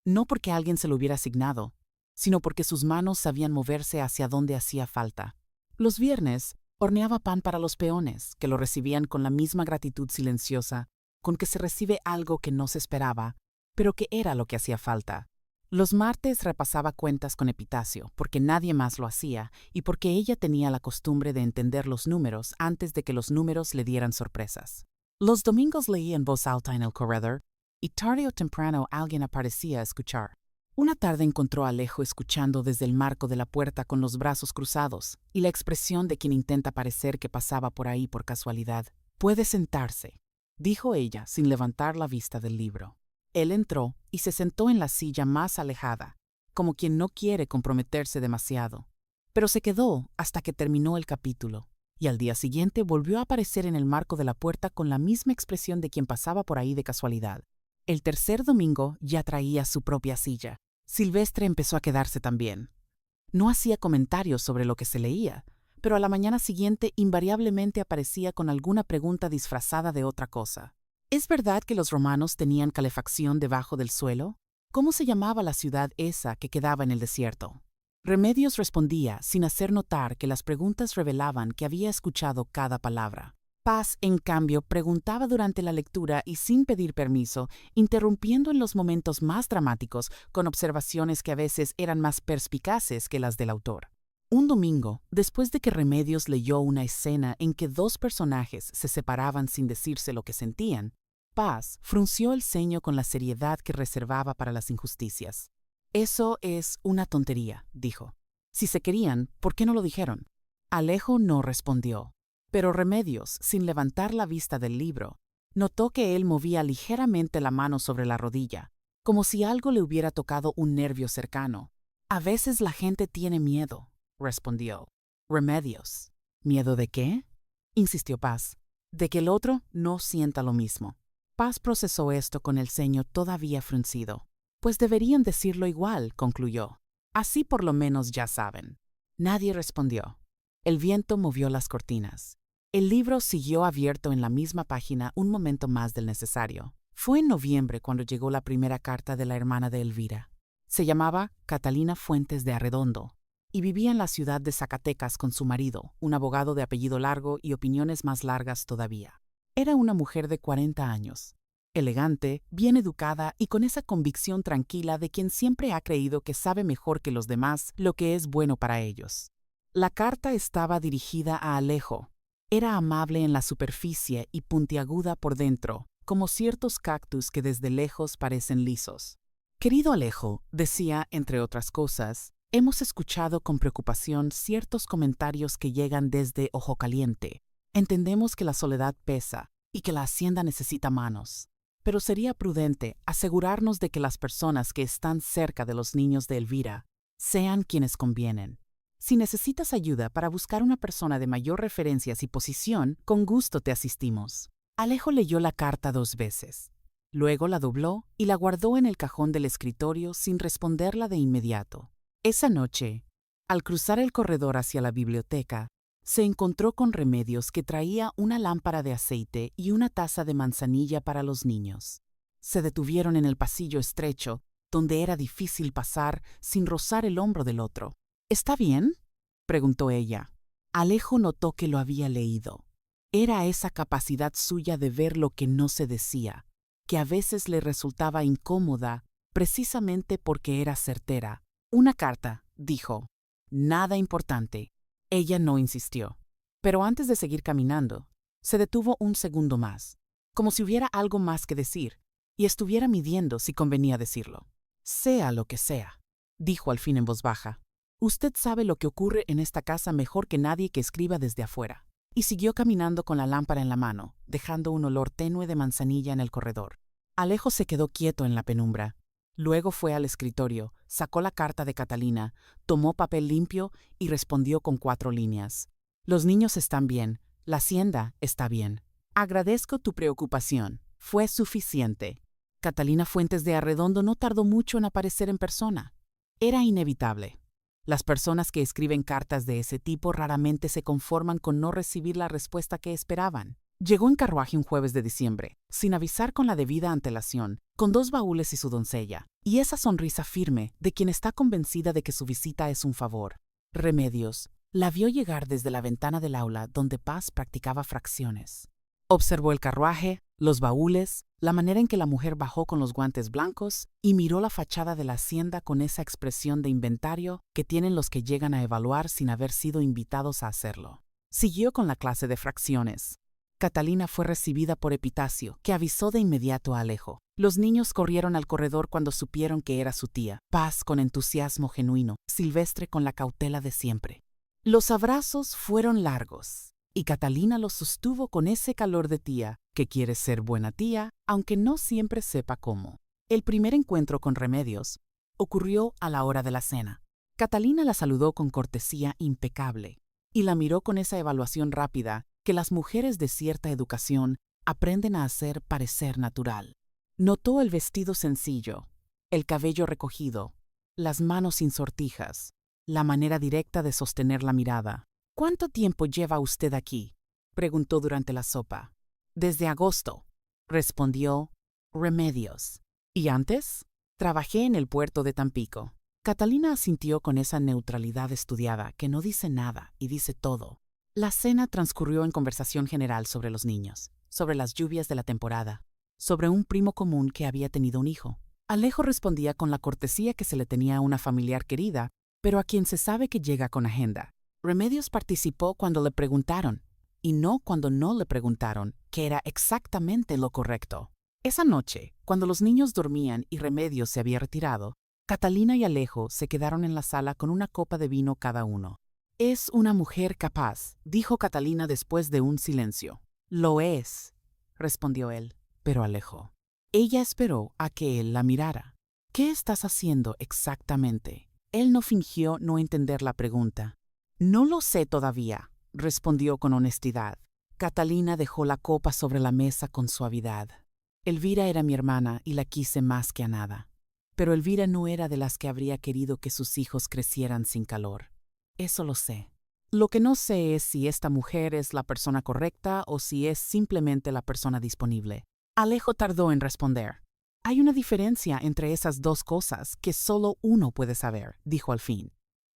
No porque alguien se lo hubiera asignado, sino porque sus manos sabían moverse hacia donde hacía falta. Los viernes horneaba pan para los peones, que lo recibían con la misma gratitud silenciosa con que se recibe algo que no se esperaba, pero que era lo que hacía falta. Los martes repasaba cuentas con Epitacio, porque nadie más lo hacía y porque ella tenía la costumbre de entender los números antes de que los números le dieran sorpresas. Los domingos leía en voz alta en el corredor y tarde o temprano alguien aparecía a escuchar. Una tarde encontró a Alejo escuchando desde el marco de la puerta con los brazos cruzados y la expresión de quien intenta parecer que pasaba por ahí por casualidad. «Puede sentarse», dijo ella sin levantar la vista del libro. Él entró y se sentó en la silla más alejada, como quien no quiere comprometerse demasiado. Pero se quedó hasta que terminó el capítulo, y al día siguiente volvió a aparecer en el marco de la puerta con la misma expresión de quien pasaba por ahí de casualidad. El tercer domingo ya traía su propia silla. Silvestre empezó a quedarse también. No hacía comentarios sobre lo que se leía, pero a la mañana siguiente invariablemente aparecía con alguna pregunta disfrazada de otra cosa. ¿Es verdad que los romanos tenían calefacción debajo del suelo? ¿Cómo se llamaba la ciudad esa que quedaba en el desierto? Remedios respondía sin hacer notar que las preguntas revelaban que había escuchado cada palabra. Paz, en cambio, preguntaba durante la lectura y sin pedir permiso, interrumpiendo en los momentos más dramáticos con observaciones que a veces eran más perspicaces que las del autor. Un domingo, después de que Remedios leyó una escena en que dos personajes se separaban sin decirse lo que sentían, Paz frunció el ceño con la seriedad que reservaba para las injusticias. «Eso es una tontería», dijo. «Si se querían, ¿por qué no lo dijeron?» Alejo no respondió, pero Remedios, sin levantar la vista del libro, notó que él movía ligeramente la mano sobre la rodilla, como si algo le hubiera tocado un nervio cercano. «A veces la gente tiene miedo», respondió Remedios. «¿Miedo de qué?», insistió Paz. «De que el otro no sienta lo mismo». Paz procesó esto con el ceño todavía fruncido. «Pues deberían decirlo igual», concluyó. «Así por lo menos ya saben». Nadie respondió. El viento movió las cortinas. El libro siguió abierto en la misma página un momento más del necesario. Fue en noviembre cuando llegó la primera carta de la hermana de Elvira. Se llamaba Catalina Fuentes de Arredondo y vivía en la ciudad de Zacatecas con su marido, un abogado de apellido largo y opiniones más largas todavía. Era una mujer de 40 años, elegante, bien educada y con esa convicción tranquila de quien siempre ha creído que sabe mejor que los demás lo que es bueno para ellos. La carta estaba dirigida a Alejo. Era amable en la superficie y puntiaguda por dentro, como ciertos cactus que desde lejos parecen lisos. «Querido Alejo», decía, entre otras cosas, «hemos escuchado con preocupación ciertos comentarios que llegan desde Ojo Caliente. Entendemos que la soledad pesa y que la hacienda necesita manos, pero sería prudente asegurarnos de que las personas que están cerca de los niños de Elvira sean quienes convienen. Si necesitas ayuda para buscar una persona de mayor referencias y posición, con gusto te asistimos». Alejo leyó la carta 2 veces. Luego la dobló y la guardó en el cajón del escritorio sin responderla de inmediato. Esa noche, al cruzar el corredor hacia la biblioteca, se encontró con Remedios que traía una lámpara de aceite y una taza de manzanilla para los niños. Se detuvieron en el pasillo estrecho, donde era difícil pasar sin rozar el hombro del otro. «¿Está bien?», preguntó ella. Alejo notó que lo había leído. Era esa capacidad suya de ver lo que no se decía, que a veces le resultaba incómoda precisamente porque era certera. «Una carta», dijo. «Nada importante». Ella no insistió, pero antes de seguir caminando, se detuvo un segundo más, como si hubiera algo más que decir, y estuviera midiendo si convenía decirlo. «Sea lo que sea», dijo al fin en voz baja, «usted sabe lo que ocurre en esta casa mejor que nadie que escriba desde afuera». Y siguió caminando con la lámpara en la mano, dejando un olor tenue de manzanilla en el corredor. Alejo se quedó quieto en la penumbra. Luego fue al escritorio, sacó la carta de Catalina, tomó papel limpio y respondió con 4 líneas. «Los niños están bien, la hacienda está bien. Agradezco tu preocupación. Fue suficiente». Catalina Fuentes de Arredondo no tardó mucho en aparecer en persona. Era inevitable. Las personas que escriben cartas de ese tipo raramente se conforman con no recibir la respuesta que esperaban. Llegó en carruaje un jueves de diciembre, sin avisar con la debida antelación, con 2 baúles y su doncella, y esa sonrisa firme de quien está convencida de que su visita es un favor. Remedios la vio llegar desde la ventana del aula donde Paz practicaba fracciones. Observó el carruaje, los baúles, la manera en que la mujer bajó con los guantes blancos y miró la fachada de la hacienda con esa expresión de inventario que tienen los que llegan a evaluar sin haber sido invitados a hacerlo. Siguió con la clase de fracciones. Catalina fue recibida por Epitacio, que avisó de inmediato a Alejo. Los niños corrieron al corredor cuando supieron que era su tía. Paz con entusiasmo genuino, Silvestre con la cautela de siempre. Los abrazos fueron largos, y Catalina los sostuvo con ese calor de tía, que quiere ser buena tía, aunque no siempre sepa cómo. El primer encuentro con Remedios ocurrió a la hora de la cena. Catalina la saludó con cortesía impecable, y la miró con esa evaluación rápida que las mujeres de cierta educación aprenden a hacer parecer natural. Notó el vestido sencillo, el cabello recogido, las manos sin sortijas, la manera directa de sostener la mirada. «¿Cuánto tiempo lleva usted aquí?», preguntó durante la sopa. «Desde agosto», respondió Remedios. «¿Y antes?». «Trabajé en el puerto de Tampico». Catalina asintió con esa neutralidad estudiada que no dice nada y dice todo. La cena transcurrió en conversación general sobre los niños, sobre las lluvias de la temporada, sobre un primo común que había tenido un hijo. Alejo respondía con la cortesía que se le tenía a una familiar querida, pero a quien se sabe que llega con agenda. Remedios participó cuando le preguntaron, y no cuando no le preguntaron, que era exactamente lo correcto. Esa noche, cuando los niños dormían y Remedios se había retirado, Catalina y Alejo se quedaron en la sala con una copa de vino cada uno. «Es una mujer capaz», dijo Catalina después de un silencio. «Lo es», respondió él, pero Alejo. Ella esperó a que él la mirara. «¿Qué estás haciendo exactamente?». Él no fingió no entender la pregunta. «No lo sé todavía», respondió con honestidad. Catalina dejó la copa sobre la mesa con suavidad. «Elvira era mi hermana y la quise más que a nada. Pero Elvira no era de las que habría querido que sus hijos crecieran sin calor. Eso lo sé. Lo que no sé es si esta mujer es la persona correcta o si es simplemente la persona disponible». Alejo tardó en responder. «Hay una diferencia entre esas dos cosas que solo uno puede saber», dijo al fin.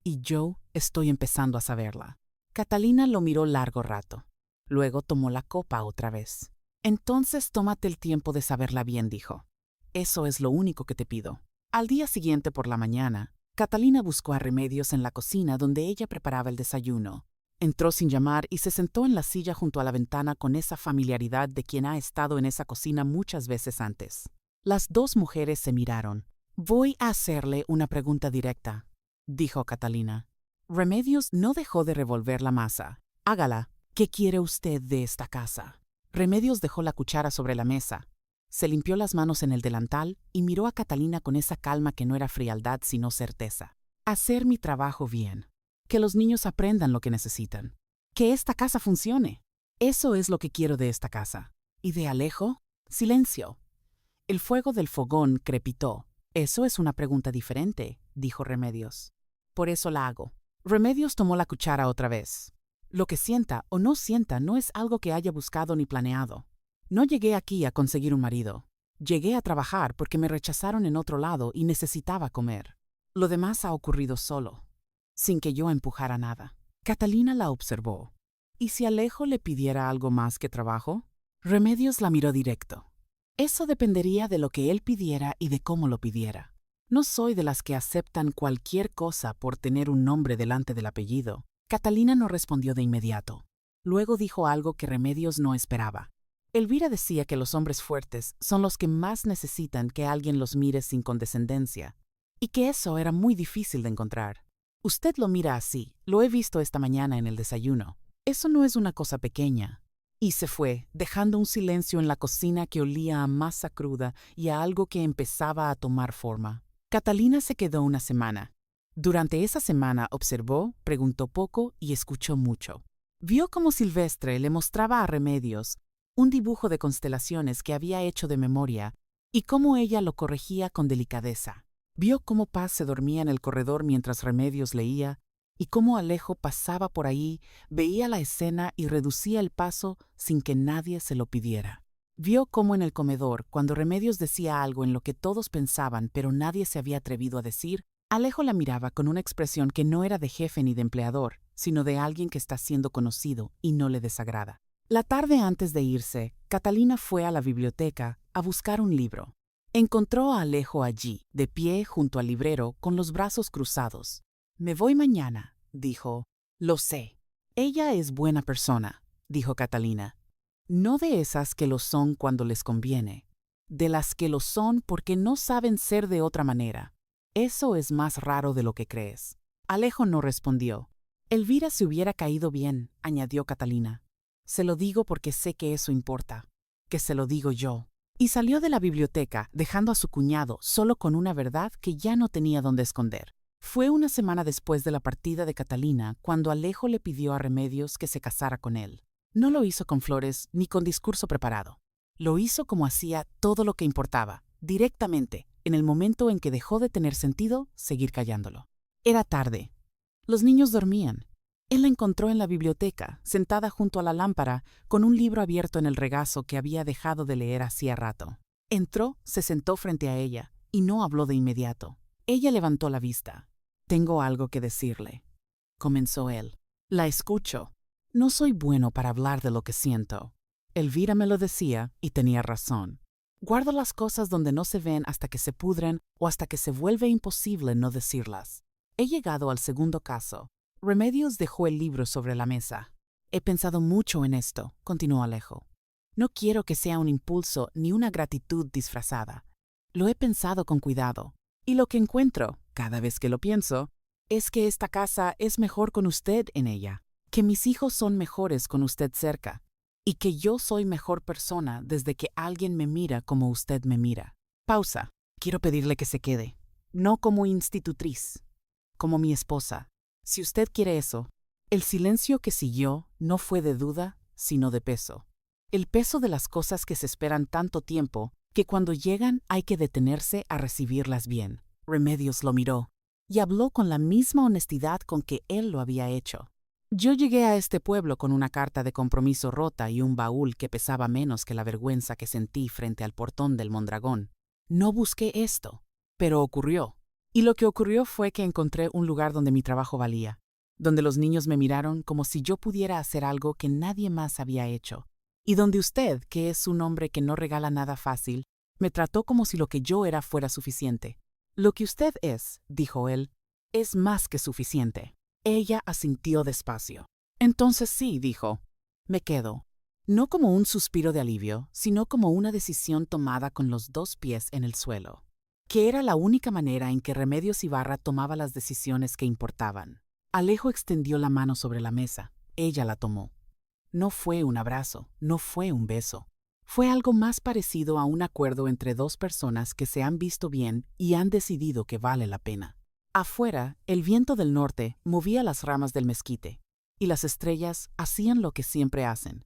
«Y yo estoy empezando a saberla». Catalina lo miró largo rato. Luego tomó la copa otra vez. «Entonces tómate el tiempo de saberla bien», dijo. «Eso es lo único que te pido». Al día siguiente por la mañana, Catalina buscó a Remedios en la cocina donde ella preparaba el desayuno. Entró sin llamar y se sentó en la silla junto a la ventana con esa familiaridad de quien ha estado en esa cocina muchas veces antes. Las dos mujeres se miraron. «Voy a hacerle una pregunta directa», dijo Catalina. Remedios no dejó de revolver la masa. «Hágala. ¿Qué quiere usted de esta casa?». Remedios dejó la cuchara sobre la mesa. Se limpió las manos en el delantal y miró a Catalina con esa calma que no era frialdad sino certeza. «Hacer mi trabajo bien. Que los niños aprendan lo que necesitan. Que esta casa funcione. Eso es lo que quiero de esta casa». «¿Y de Alejo?». Silencio. El fuego del fogón crepitó. «Eso es una pregunta diferente», dijo Remedios. «Por eso la hago». Remedios tomó la cuchara otra vez. «Lo que sienta o no sienta no es algo que haya buscado ni planeado. No llegué aquí a conseguir un marido. Llegué a trabajar porque me rechazaron en otro lado y necesitaba comer. Lo demás ha ocurrido solo, sin que yo empujara nada». Catalina la observó. «¿Y si Alejo le pidiera algo más que trabajo?». Remedios la miró directo. «Eso dependería de lo que él pidiera y de cómo lo pidiera. No soy de las que aceptan cualquier cosa por tener un nombre delante del apellido». Catalina no respondió de inmediato. Luego dijo algo que Remedios no esperaba. Elvira decía que los hombres fuertes son los que más necesitan que alguien los mire sin condescendencia, y que eso era muy difícil de encontrar. «Usted lo mira así, lo he visto esta mañana en el desayuno. Eso no es una cosa pequeña». Y se fue, dejando un silencio en la cocina que olía a masa cruda y a algo que empezaba a tomar forma. Catalina se quedó una semana. Durante esa semana observó, preguntó poco y escuchó mucho. Vio cómo Silvestre le mostraba a Remedios un dibujo de constelaciones que había hecho de memoria y cómo ella lo corregía con delicadeza. Vio cómo Paz se dormía en el corredor mientras Remedios leía y cómo Alejo pasaba por ahí, veía la escena y reducía el paso sin que nadie se lo pidiera. Vio cómo en el comedor, cuando Remedios decía algo en lo que todos pensaban pero nadie se había atrevido a decir, Alejo la miraba con una expresión que no era de jefe ni de empleador, sino de alguien que está siendo conocido y no le desagrada. La tarde antes de irse, Catalina fue a la biblioteca a buscar un libro. Encontró a Alejo allí, de pie junto al librero, con los brazos cruzados. «Me voy mañana», dijo. «Lo sé». «Ella es buena persona», dijo Catalina. «No de esas que lo son cuando les conviene. De las que lo son porque no saben ser de otra manera. Eso es más raro de lo que crees». Alejo no respondió. «Elvira se hubiera caído bien», añadió Catalina. «Se lo digo porque sé que eso importa. Que se lo digo yo». Y salió de la biblioteca, dejando a su cuñado solo con una verdad que ya no tenía dónde esconder. Fue una semana después de la partida de Catalina cuando Alejo le pidió a Remedios que se casara con él. No lo hizo con flores ni con discurso preparado. Lo hizo como hacía todo lo que importaba, directamente, en el momento en que dejó de tener sentido seguir callándolo. Era tarde. Los niños dormían. Él la encontró en la biblioteca, sentada junto a la lámpara, con un libro abierto en el regazo que había dejado de leer hacía rato. Entró, se sentó frente a ella, y no habló de inmediato. Ella levantó la vista. «Tengo algo que decirle», comenzó él. «La escucho. No soy bueno para hablar de lo que siento. Elvira me lo decía, y tenía razón. Guardo las cosas donde no se ven hasta que se pudren o hasta que se vuelve imposible no decirlas. He llegado al segundo caso». Remedios dejó el libro sobre la mesa. «He pensado mucho en esto», continuó Alejo. «No quiero que sea un impulso ni una gratitud disfrazada. Lo he pensado con cuidado. Y lo que encuentro, cada vez que lo pienso, es que esta casa es mejor con usted en ella, que mis hijos son mejores con usted cerca, y que yo soy mejor persona desde que alguien me mira como usted me mira». Pausa. «Quiero pedirle que se quede. No como institutriz, como mi esposa. Si usted quiere eso». El silencio que siguió no fue de duda, sino de peso. El peso de las cosas que se esperan tanto tiempo que cuando llegan hay que detenerse a recibirlas bien. Remedios lo miró y habló con la misma honestidad con que él lo había hecho. «Yo llegué a este pueblo con una carta de compromiso rota y un baúl que pesaba menos que la vergüenza que sentí frente al portón del Mondragón. No busqué esto, pero ocurrió. Y lo que ocurrió fue que encontré un lugar donde mi trabajo valía, donde los niños me miraron como si yo pudiera hacer algo que nadie más había hecho, y donde usted, que es un hombre que no regala nada fácil, me trató como si lo que yo era fuera suficiente. Lo que usted es», dijo él, «es más que suficiente». Ella asintió despacio. «Entonces sí», dijo, «me quedo». No como un suspiro de alivio, sino como una decisión tomada con los dos pies en el suelo. Que era la única manera en que Remedios Ibarra tomaba las decisiones que importaban. Alejo extendió la mano sobre la mesa. Ella la tomó. No fue un abrazo, no fue un beso. Fue algo más parecido a un acuerdo entre dos personas que se han visto bien y han decidido que vale la pena. Afuera, el viento del norte movía las ramas del mezquite, y las estrellas hacían lo que siempre hacen,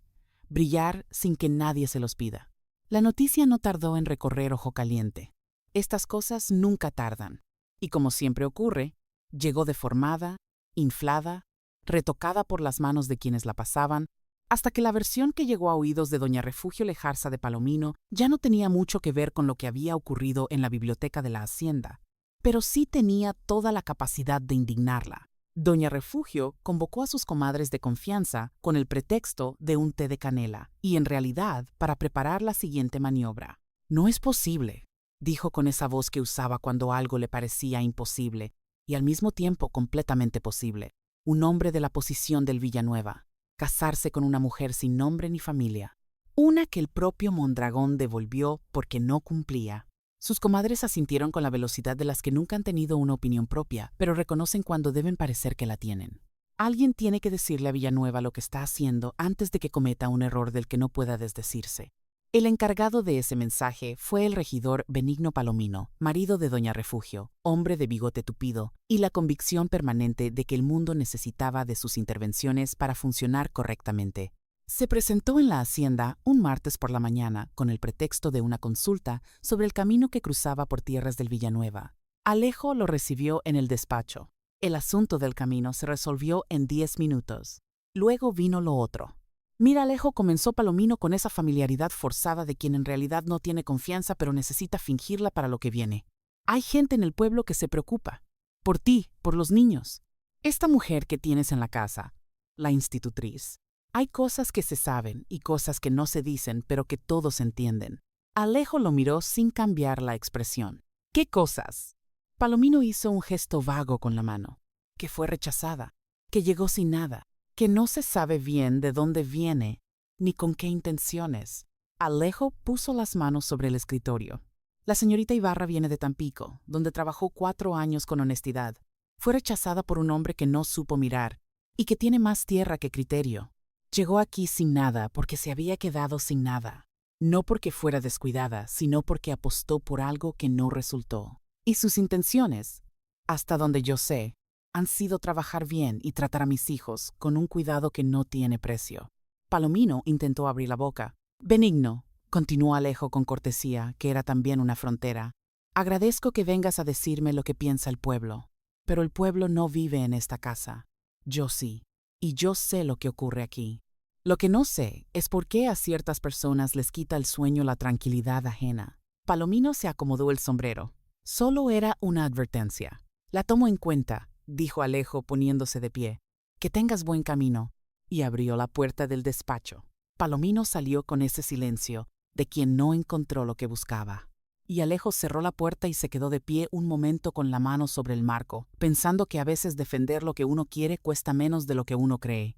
brillar sin que nadie se los pida. La noticia no tardó en recorrer Ojo Caliente. Estas cosas nunca tardan, y como siempre ocurre, llegó deformada, inflada, retocada por las manos de quienes la pasaban, hasta que la versión que llegó a oídos de doña Refugio Lejarza de Palomino ya no tenía mucho que ver con lo que había ocurrido en la biblioteca de la hacienda, pero sí tenía toda la capacidad de indignarla. Doña Refugio convocó a sus comadres de confianza con el pretexto de un té de canela, y en realidad para preparar la siguiente maniobra. «No es posible», dijo con esa voz que usaba cuando algo le parecía imposible y al mismo tiempo completamente posible. Un hombre de la posición del Villanueva, casarse con una mujer sin nombre ni familia, una que el propio Mondragón devolvió porque no cumplía. Sus comadres asintieron con la velocidad de las que nunca han tenido una opinión propia, pero reconocen cuando deben parecer que la tienen. Alguien tiene que decirle a Villanueva lo que está haciendo antes de que cometa un error del que no pueda desdecirse. El encargado de ese mensaje fue el regidor Benigno Palomino, marido de doña Refugio, hombre de bigote tupido, y la convicción permanente de que el mundo necesitaba de sus intervenciones para funcionar correctamente. Se presentó en la hacienda un martes por la mañana con el pretexto de una consulta sobre el camino que cruzaba por tierras del Villanueva. Alejo lo recibió en el despacho. El asunto del camino se resolvió en 10 minutos. Luego vino lo otro. «Mira, Alejo», comenzó Palomino con esa familiaridad forzada de quien en realidad no tiene confianza pero necesita fingirla para lo que viene. «Hay gente en el pueblo que se preocupa. Por ti, por los niños. Esta mujer que tienes en la casa, la institutriz, Hay cosas que se saben y cosas que no se dicen, pero que todos entienden. Alejo lo miró sin cambiar la expresión. ¿Qué cosas? Palomino hizo un gesto vago con la mano. Que fue rechazada, que llegó sin nada, que no se sabe bien de dónde viene ni con qué intenciones. Alejo puso las manos sobre el escritorio. La señorita Ibarra viene de Tampico, donde trabajó 4 años con honestidad. Fue rechazada por un hombre que no supo mirar y que tiene más tierra que criterio. Llegó aquí sin nada porque se había quedado sin nada. No porque fuera descuidada, sino porque apostó por algo que no resultó. Y sus intenciones, hasta donde yo sé, han sido trabajar bien y tratar a mis hijos con un cuidado que no tiene precio. Palomino intentó abrir la boca. Benigno, continuó Alejo con cortesía, que era también una frontera. Agradezco que vengas a decirme lo que piensa el pueblo. Pero el pueblo no vive en esta casa. Yo sí. Y yo sé lo que ocurre aquí. Lo que no sé es por qué a ciertas personas les quita el sueño la tranquilidad ajena. Palomino se acomodó el sombrero. Solo era una advertencia. La tomo en cuenta, dijo Alejo poniéndose de pie. Que tengas buen camino. Y abrió la puerta del despacho. Palomino salió con ese silencio, de quien no encontró lo que buscaba. Y Alejo cerró la puerta y se quedó de pie un momento con la mano sobre el marco, pensando que a veces defender lo que uno quiere cuesta menos de lo que uno cree.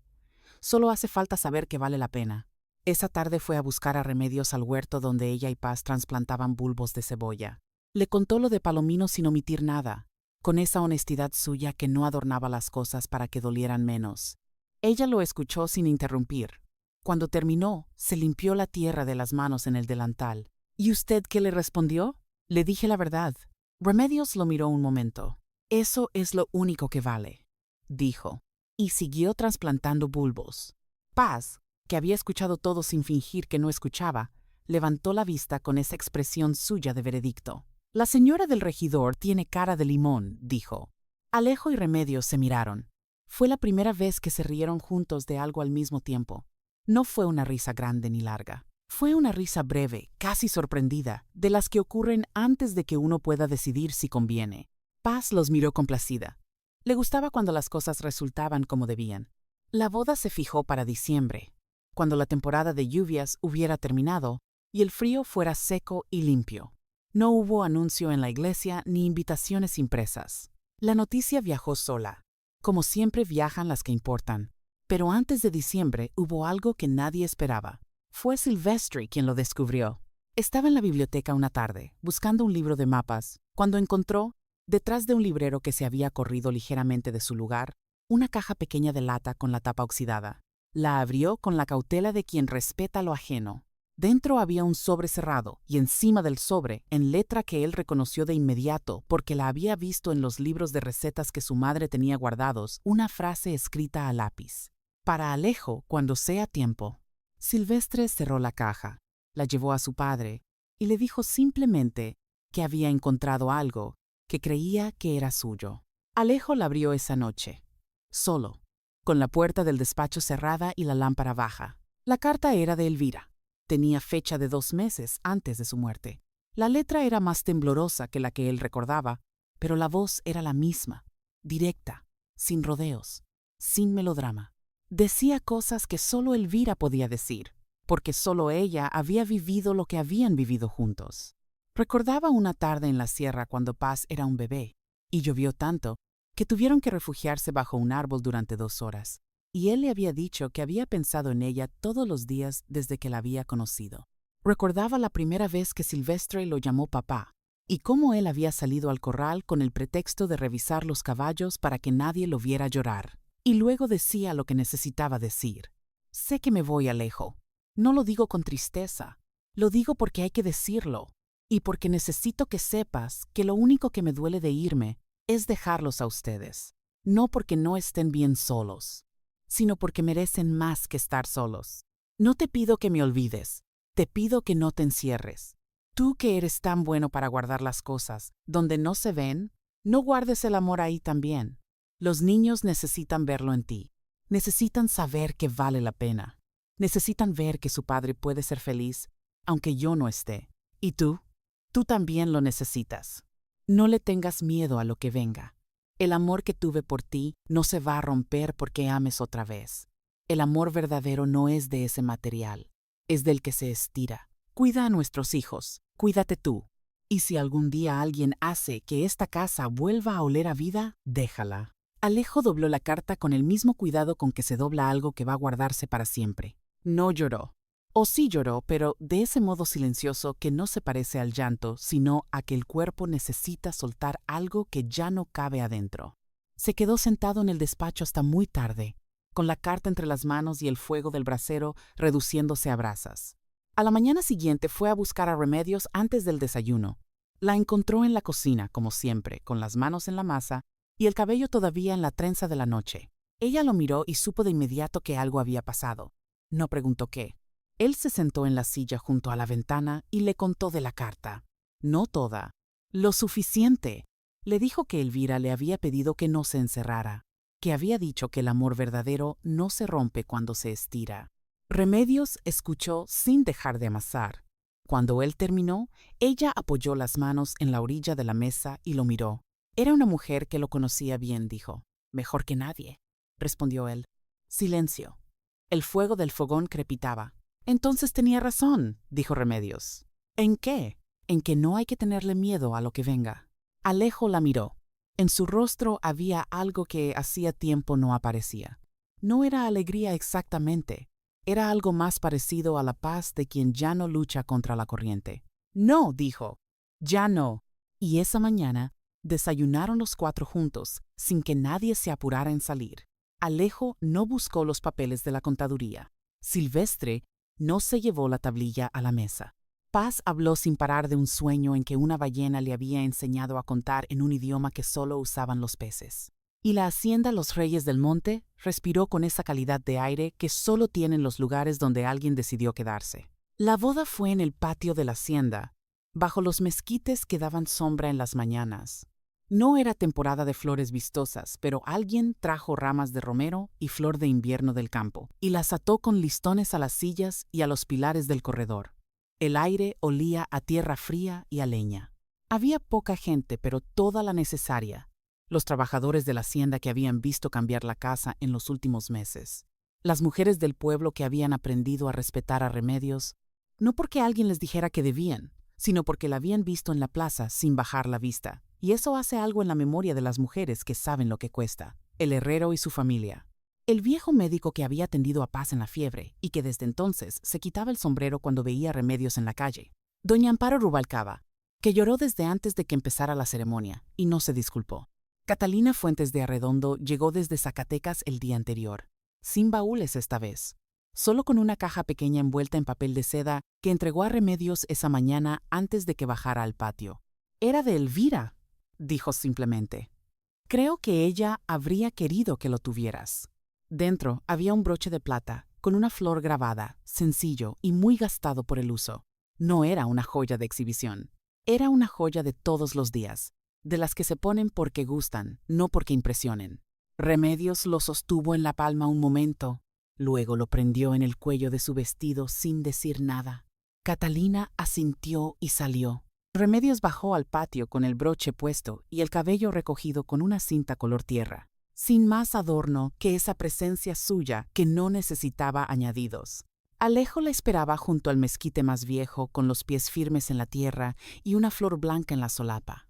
Solo hace falta saber que vale la pena. Esa tarde fue a buscar a Remedios al huerto donde ella y Paz trasplantaban bulbos de cebolla. Le contó lo de Palomino sin omitir nada, con esa honestidad suya que no adornaba las cosas para que dolieran menos. Ella lo escuchó sin interrumpir. Cuando terminó, se limpió la tierra de las manos en el delantal. ¿Y usted qué le respondió? Le dije la verdad. Remedios lo miró un momento. Eso es lo único que vale, dijo. Y siguió trasplantando bulbos. Paz, que había escuchado todo sin fingir que no escuchaba, levantó la vista con esa expresión suya de veredicto. La señora del regidor tiene cara de limón, dijo. Alejo y Remedios se miraron. Fue la primera vez que se rieron juntos de algo al mismo tiempo. No fue una risa grande ni larga. Fue una risa breve, casi sorprendida, de las que ocurren antes de que uno pueda decidir si conviene. Paz los miró complacida. Le gustaba cuando las cosas resultaban como debían. La boda se fijó para diciembre, cuando la temporada de lluvias hubiera terminado y el frío fuera seco y limpio. No hubo anuncio en la iglesia ni invitaciones impresas. La noticia viajó sola, como siempre viajan las que importan. Pero antes de diciembre hubo algo que nadie esperaba. Fue Silvestri quien lo descubrió. Estaba en la biblioteca una tarde, buscando un libro de mapas, cuando encontró, detrás de un librero que se había corrido ligeramente de su lugar, una caja pequeña de lata con la tapa oxidada. La abrió con la cautela de quien respeta lo ajeno. Dentro había un sobre cerrado y encima del sobre, en letra que él reconoció de inmediato porque la había visto en los libros de recetas que su madre tenía guardados, una frase escrita a lápiz. Para Alejo, cuando sea tiempo. Silvestre cerró la caja, la llevó a su padre y le dijo simplemente que había encontrado algo que creía que era suyo. Alejo la abrió esa noche, solo, con la puerta del despacho cerrada y la lámpara baja. La carta era de Elvira. Tenía fecha de 2 meses antes de su muerte. La letra era más temblorosa que la que él recordaba, pero la voz era la misma, directa, sin rodeos, sin melodrama. Decía cosas que solo Elvira podía decir, porque solo ella había vivido lo que habían vivido juntos. Recordaba una tarde en la sierra cuando Paz era un bebé, y llovió tanto que tuvieron que refugiarse bajo un árbol durante 2 horas, y él le había dicho que había pensado en ella todos los días desde que la había conocido. Recordaba la primera vez que Silvestre lo llamó papá, y cómo él había salido al corral con el pretexto de revisar los caballos para que nadie lo viera llorar. Y luego decía lo que necesitaba decir. Sé que me voy, Alejo. No lo digo con tristeza. Lo digo porque hay que decirlo. Y porque necesito que sepas que lo único que me duele de irme es dejarlos a ustedes. No porque no estén bien solos, sino porque merecen más que estar solos. No te pido que me olvides. Te pido que no te encierres. Tú que eres tan bueno para guardar las cosas donde no se ven, no guardes el amor ahí también. Los niños necesitan verlo en ti. Necesitan saber que vale la pena. Necesitan ver que su padre puede ser feliz, aunque yo no esté. ¿Y tú? Tú también lo necesitas. No le tengas miedo a lo que venga. El amor que tuve por ti no se va a romper porque ames otra vez. El amor verdadero no es de ese material, es del que se estira. Cuida a nuestros hijos, cuídate tú. Y si algún día alguien hace que esta casa vuelva a oler a vida, déjala. Alejo dobló la carta con el mismo cuidado con que se dobla algo que va a guardarse para siempre. No lloró. O sí lloró, pero de ese modo silencioso que no se parece al llanto, sino a que el cuerpo necesita soltar algo que ya no cabe adentro. Se quedó sentado en el despacho hasta muy tarde, con la carta entre las manos y el fuego del brasero reduciéndose a brasas. A la mañana siguiente fue a buscar a Remedios antes del desayuno. La encontró en la cocina, como siempre, con las manos en la masa y el cabello todavía en la trenza de la noche. Ella lo miró y supo de inmediato que algo había pasado. No preguntó qué. Él se sentó en la silla junto a la ventana y le contó de la carta. No toda. Lo suficiente. Le dijo que Elvira le había pedido que no se encerrara, que había dicho que el amor verdadero no se rompe cuando se estira. Remedios escuchó sin dejar de amasar. Cuando él terminó, ella apoyó las manos en la orilla de la mesa y lo miró. Era una mujer que lo conocía bien, dijo. Mejor que nadie, respondió él. Silencio. El fuego del fogón crepitaba. Entonces tenía razón, dijo Remedios. ¿En qué? En que no hay que tenerle miedo a lo que venga. Alejo la miró. En su rostro había algo que hacía tiempo no aparecía. No era alegría exactamente. Era algo más parecido a la paz de quien ya no lucha contra la corriente. No, dijo. Ya no. Y esa mañana desayunaron los cuatro juntos, sin que nadie se apurara en salir. Alejo no buscó los papeles de la contaduría. Silvestre no se llevó la tablilla a la mesa. Paz habló sin parar de un sueño en que una ballena le había enseñado a contar en un idioma que solo usaban los peces. Y la hacienda Los Reyes del Monte respiró con esa calidad de aire que solo tienen los lugares donde alguien decidió quedarse. La boda fue en el patio de la hacienda, bajo los mezquites que daban sombra en las mañanas. No era temporada de flores vistosas, pero alguien trajo ramas de romero y flor de invierno del campo, y las ató con listones a las sillas y a los pilares del corredor. El aire olía a tierra fría y a leña. Había poca gente, pero toda la necesaria. Los trabajadores de la hacienda que habían visto cambiar la casa en los últimos meses. Las mujeres del pueblo que habían aprendido a respetar a Remedios, no porque alguien les dijera que debían, sino porque la habían visto en la plaza sin bajar la vista. Y eso hace algo en la memoria de las mujeres que saben lo que cuesta. El herrero y su familia. El viejo médico que había atendido a Paz en la fiebre y que desde entonces se quitaba el sombrero cuando veía Remedios en la calle. Doña Amparo Rubalcaba, que lloró desde antes de que empezara la ceremonia y no se disculpó. Catalina Fuentes de Arredondo llegó desde Zacatecas el día anterior, sin baúles esta vez, solo con una caja pequeña envuelta en papel de seda que entregó a Remedios esa mañana antes de que bajara al patio. Era de Elvira, dijo simplemente. Creo que ella habría querido que lo tuvieras. Dentro había un broche de plata, con una flor grabada, sencillo y muy gastado por el uso. No era una joya de exhibición. Era una joya de todos los días, de las que se ponen porque gustan, no porque impresionen. Remedios lo sostuvo en la palma un momento, luego lo prendió en el cuello de su vestido sin decir nada. Catalina asintió y salió. Remedios bajó al patio con el broche puesto y el cabello recogido con una cinta color tierra, sin más adorno que esa presencia suya que no necesitaba añadidos. Alejo la esperaba junto al mezquite más viejo, con los pies firmes en la tierra y una flor blanca en la solapa.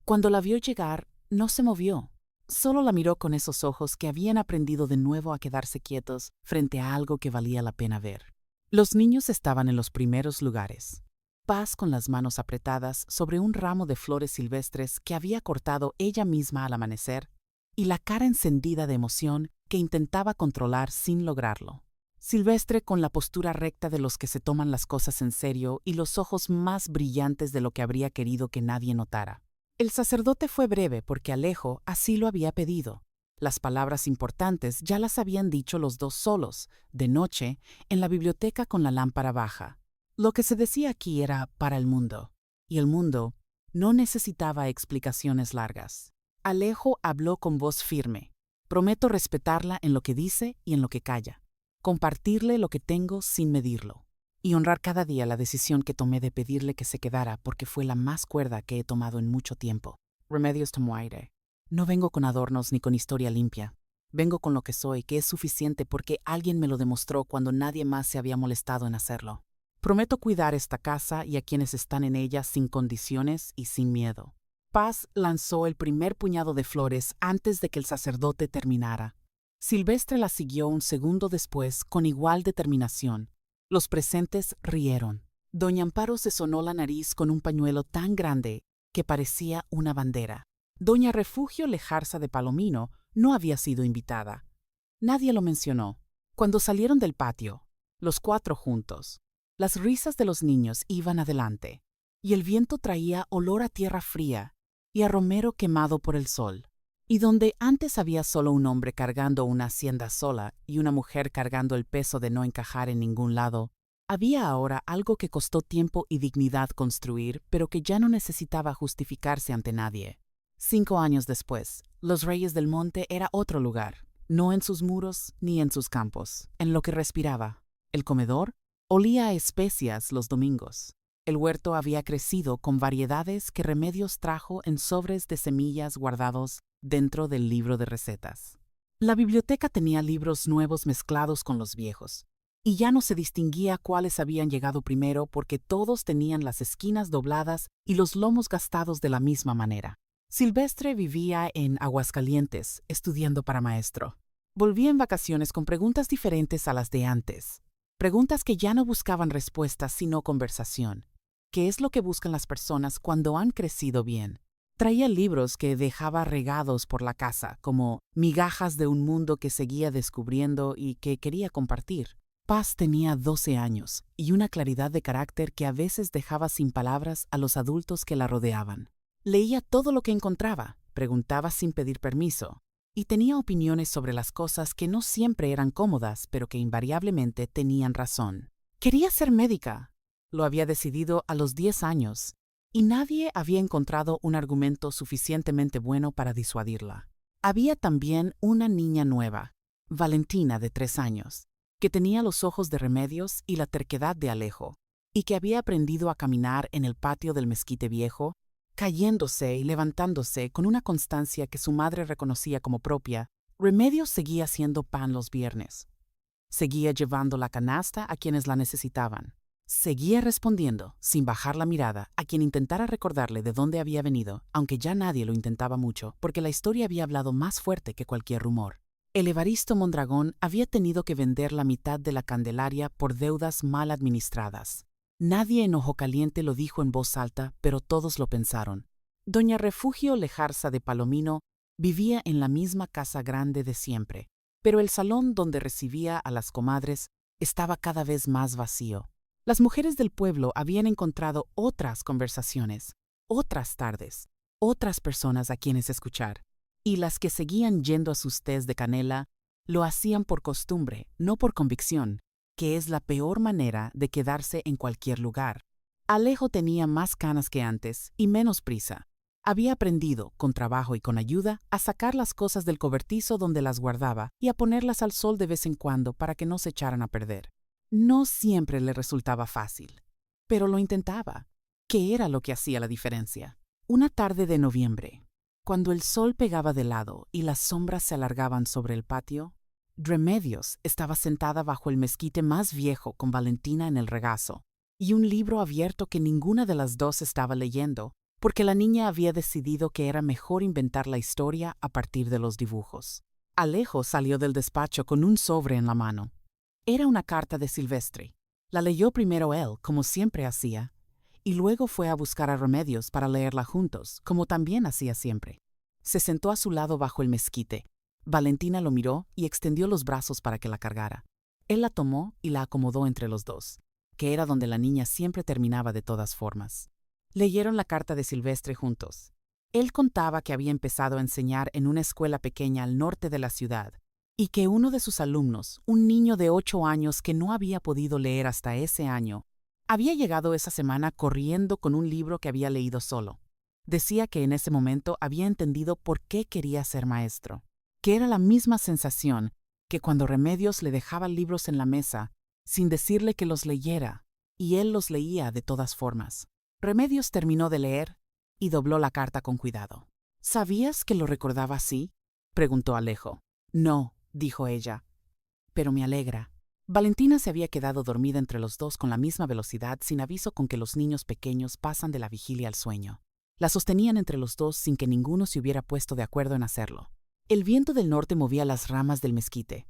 Cuando la vio llegar, no se movió. Solo la miró con esos ojos que habían aprendido de nuevo a quedarse quietos frente a algo que valía la pena ver. Los niños estaban en los primeros lugares. Paz con las manos apretadas sobre un ramo de flores silvestres que había cortado ella misma al amanecer, y la cara encendida de emoción que intentaba controlar sin lograrlo. Silvestre con la postura recta de los que se toman las cosas en serio y los ojos más brillantes de lo que habría querido que nadie notara. El sacerdote fue breve porque Alejo así lo había pedido. Las palabras importantes ya las habían dicho los dos solos, de noche, en la biblioteca con la lámpara baja. Lo que se decía aquí era para el mundo, y el mundo no necesitaba explicaciones largas. Alejo habló con voz firme. Prometo respetarla en lo que dice y en lo que calla, compartirle lo que tengo sin medirlo, y honrar cada día la decisión que tomé de pedirle que se quedara porque fue la más cuerda que he tomado en mucho tiempo. Remedios tomó aire. No vengo con adornos ni con historia limpia. Vengo con lo que soy, que es suficiente porque alguien me lo demostró cuando nadie más se había molestado en hacerlo. Prometo cuidar esta casa y a quienes están en ella sin condiciones y sin miedo. Paz lanzó el primer puñado de flores antes de que el sacerdote terminara. Silvestre la siguió un segundo después con igual determinación. Los presentes rieron. Doña Amparo se sonó la nariz con un pañuelo tan grande que parecía una bandera. Doña Refugio Lejarza de Palomino no había sido invitada. Nadie lo mencionó. Cuando salieron del patio, los cuatro juntos, las risas de los niños iban adelante, y el viento traía olor a tierra fría y a romero quemado por el sol. Y donde antes había solo un hombre cargando una hacienda sola y una mujer cargando el peso de no encajar en ningún lado, había ahora algo que costó tiempo y dignidad construir, pero que ya no necesitaba justificarse ante nadie. 5 años después, Los Reyes del Monte era otro lugar, no en sus muros ni en sus campos, en lo que respiraba. El comedor olía a especias los domingos. El huerto había crecido con variedades que Remedios trajo en sobres de semillas guardados dentro del libro de recetas. La biblioteca tenía libros nuevos mezclados con los viejos, y ya no se distinguía cuáles habían llegado primero porque todos tenían las esquinas dobladas y los lomos gastados de la misma manera. Silvestre vivía en Aguascalientes, estudiando para maestro. Volvía en vacaciones con preguntas diferentes a las de antes. Preguntas que ya no buscaban respuestas sino conversación. ¿Qué es lo que buscan las personas cuando han crecido bien? Traía libros que dejaba regados por la casa, como migajas de un mundo que seguía descubriendo y que quería compartir. Paz tenía 12 años y una claridad de carácter que a veces dejaba sin palabras a los adultos que la rodeaban. Leía todo lo que encontraba, preguntaba sin pedir permiso, y tenía opiniones sobre las cosas que no siempre eran cómodas, pero que invariablemente tenían razón. Quería ser médica. Lo había decidido a los 10 años, y nadie había encontrado un argumento suficientemente bueno para disuadirla. Había también una niña nueva, Valentina, de 3 años, que tenía los ojos de Remedios y la terquedad de Alejo, y que había aprendido a caminar en el patio del mezquite viejo, cayéndose y levantándose con una constancia que su madre reconocía como propia. Remedios seguía haciendo pan los viernes. Seguía llevando la canasta a quienes la necesitaban. Seguía respondiendo, sin bajar la mirada, a quien intentara recordarle de dónde había venido, aunque ya nadie lo intentaba mucho, porque la historia había hablado más fuerte que cualquier rumor. El Evaristo Mondragón había tenido que vender la mitad de la Candelaria por deudas mal administradas. Nadie en Ojo Caliente lo dijo en voz alta, pero todos lo pensaron. Doña Refugio Lejarza de Palomino vivía en la misma casa grande de siempre, pero el salón donde recibía a las comadres estaba cada vez más vacío. Las mujeres del pueblo habían encontrado otras conversaciones, otras tardes, otras personas a quienes escuchar, y las que seguían yendo a sus tés de canela lo hacían por costumbre, no por convicción, que es la peor manera de quedarse en cualquier lugar. Alejo tenía más canas que antes y menos prisa. Había aprendido, con trabajo y con ayuda, a sacar las cosas del cobertizo donde las guardaba y a ponerlas al sol de vez en cuando para que no se echaran a perder. No siempre le resultaba fácil, pero lo intentaba, que era lo que hacía la diferencia. Una tarde de noviembre, cuando el sol pegaba de lado y las sombras se alargaban sobre el patio, Remedios estaba sentada bajo el mezquite más viejo con Valentina en el regazo, y un libro abierto que ninguna de las dos estaba leyendo, porque la niña había decidido que era mejor inventar la historia a partir de los dibujos. Alejo salió del despacho con un sobre en la mano. Era una carta de Silvestre. La leyó primero él, como siempre hacía, y luego fue a buscar a Remedios para leerla juntos, como también hacía siempre. Se sentó a su lado bajo el mezquite. Valentina lo miró y extendió los brazos para que la cargara. Él la tomó y la acomodó entre los dos, que era donde la niña siempre terminaba de todas formas. Leyeron la carta de Silvestre juntos. Él contaba que había empezado a enseñar en una escuela pequeña al norte de la ciudad, y que uno de sus alumnos, un niño de 8 años que no había podido leer hasta ese año, había llegado esa semana corriendo con un libro que había leído solo. Decía que en ese momento había entendido por qué quería ser maestro, que era la misma sensación que cuando Remedios le dejaba libros en la mesa, sin decirle que los leyera, y él los leía de todas formas. Remedios terminó de leer y dobló la carta con cuidado. ¿Sabías que lo recordaba así?, preguntó Alejo. No, dijo ella, pero me alegra. Valentina se había quedado dormida entre los dos con la misma velocidad, sin aviso con que los niños pequeños pasan de la vigilia al sueño. La sostenían entre los dos sin que ninguno se hubiera puesto de acuerdo en hacerlo. El viento del norte movía las ramas del mezquite.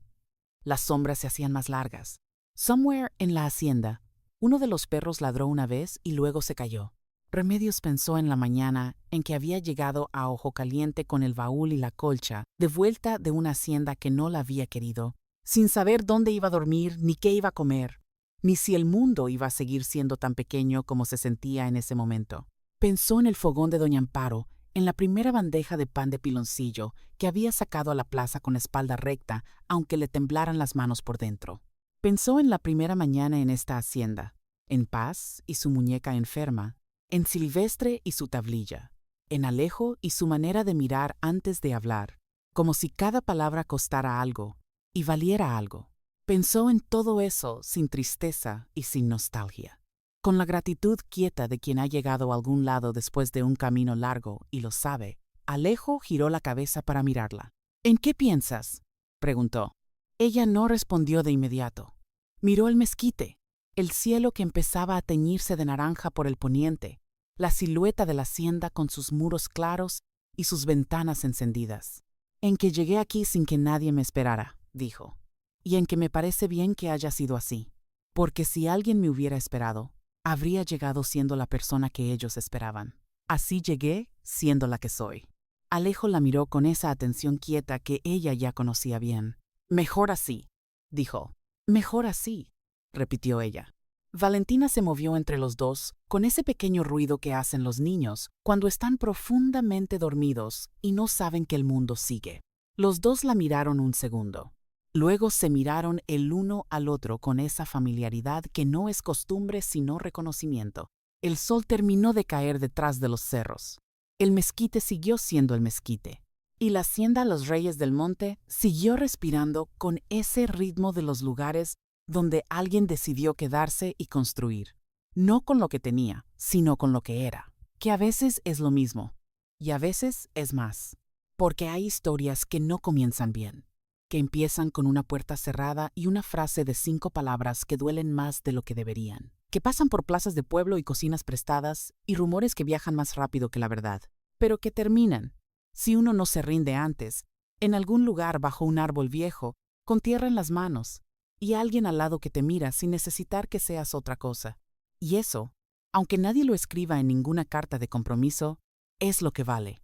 Las sombras se hacían más largas. Somewhere en la hacienda, uno de los perros ladró una vez y luego se cayó. Remedios pensó en la mañana en que había llegado a Ojo Caliente con el baúl y la colcha, de vuelta de una hacienda que no la había querido, sin saber dónde iba a dormir, ni qué iba a comer, ni si el mundo iba a seguir siendo tan pequeño como se sentía en ese momento. Pensó en el fogón de doña Amparo, en la primera bandeja de pan de piloncillo que había sacado a la plaza con espalda recta, aunque le temblaran las manos por dentro. Pensó en la primera mañana en esta hacienda, en Paz y su muñeca enferma, en Silvestre y su tablilla, en Alejo y su manera de mirar antes de hablar, como si cada palabra costara algo y valiera algo. Pensó en todo eso sin tristeza y sin nostalgia, con la gratitud quieta de quien ha llegado a algún lado después de un camino largo y lo sabe. Alejo giró la cabeza para mirarla. ¿En qué piensas?, preguntó. Ella no respondió de inmediato. Miró el mezquite, el cielo que empezaba a teñirse de naranja por el poniente, la silueta de la hacienda con sus muros claros y sus ventanas encendidas. En que llegué aquí sin que nadie me esperara, dijo, y en que me parece bien que haya sido así, porque si alguien me hubiera esperado, habría llegado siendo la persona que ellos esperaban. Así llegué siendo la que soy. Alejo la miró con esa atención quieta que ella ya conocía bien. Mejor así, dijo. Mejor así, repitió ella. Valentina se movió entre los dos con ese pequeño ruido que hacen los niños cuando están profundamente dormidos y no saben que el mundo sigue. Los dos la miraron un segundo. Luego se miraron el uno al otro con esa familiaridad que no es costumbre sino reconocimiento. El sol terminó de caer detrás de los cerros. El mezquite siguió siendo el mezquite. Y la hacienda Los Reyes del Monte siguió respirando con ese ritmo de los lugares donde alguien decidió quedarse y construir. No con lo que tenía, sino con lo que era, que a veces es lo mismo, y a veces es más. Porque hay historias que no comienzan bien, que empiezan con una puerta cerrada y una frase de 5 palabras que duelen más de lo que deberían, que pasan por plazas de pueblo y cocinas prestadas y rumores que viajan más rápido que la verdad, pero que terminan, si uno no se rinde antes, en algún lugar bajo un árbol viejo, con tierra en las manos, y alguien al lado que te mira sin necesitar que seas otra cosa. Y eso, aunque nadie lo escriba en ninguna carta de compromiso, es lo que vale.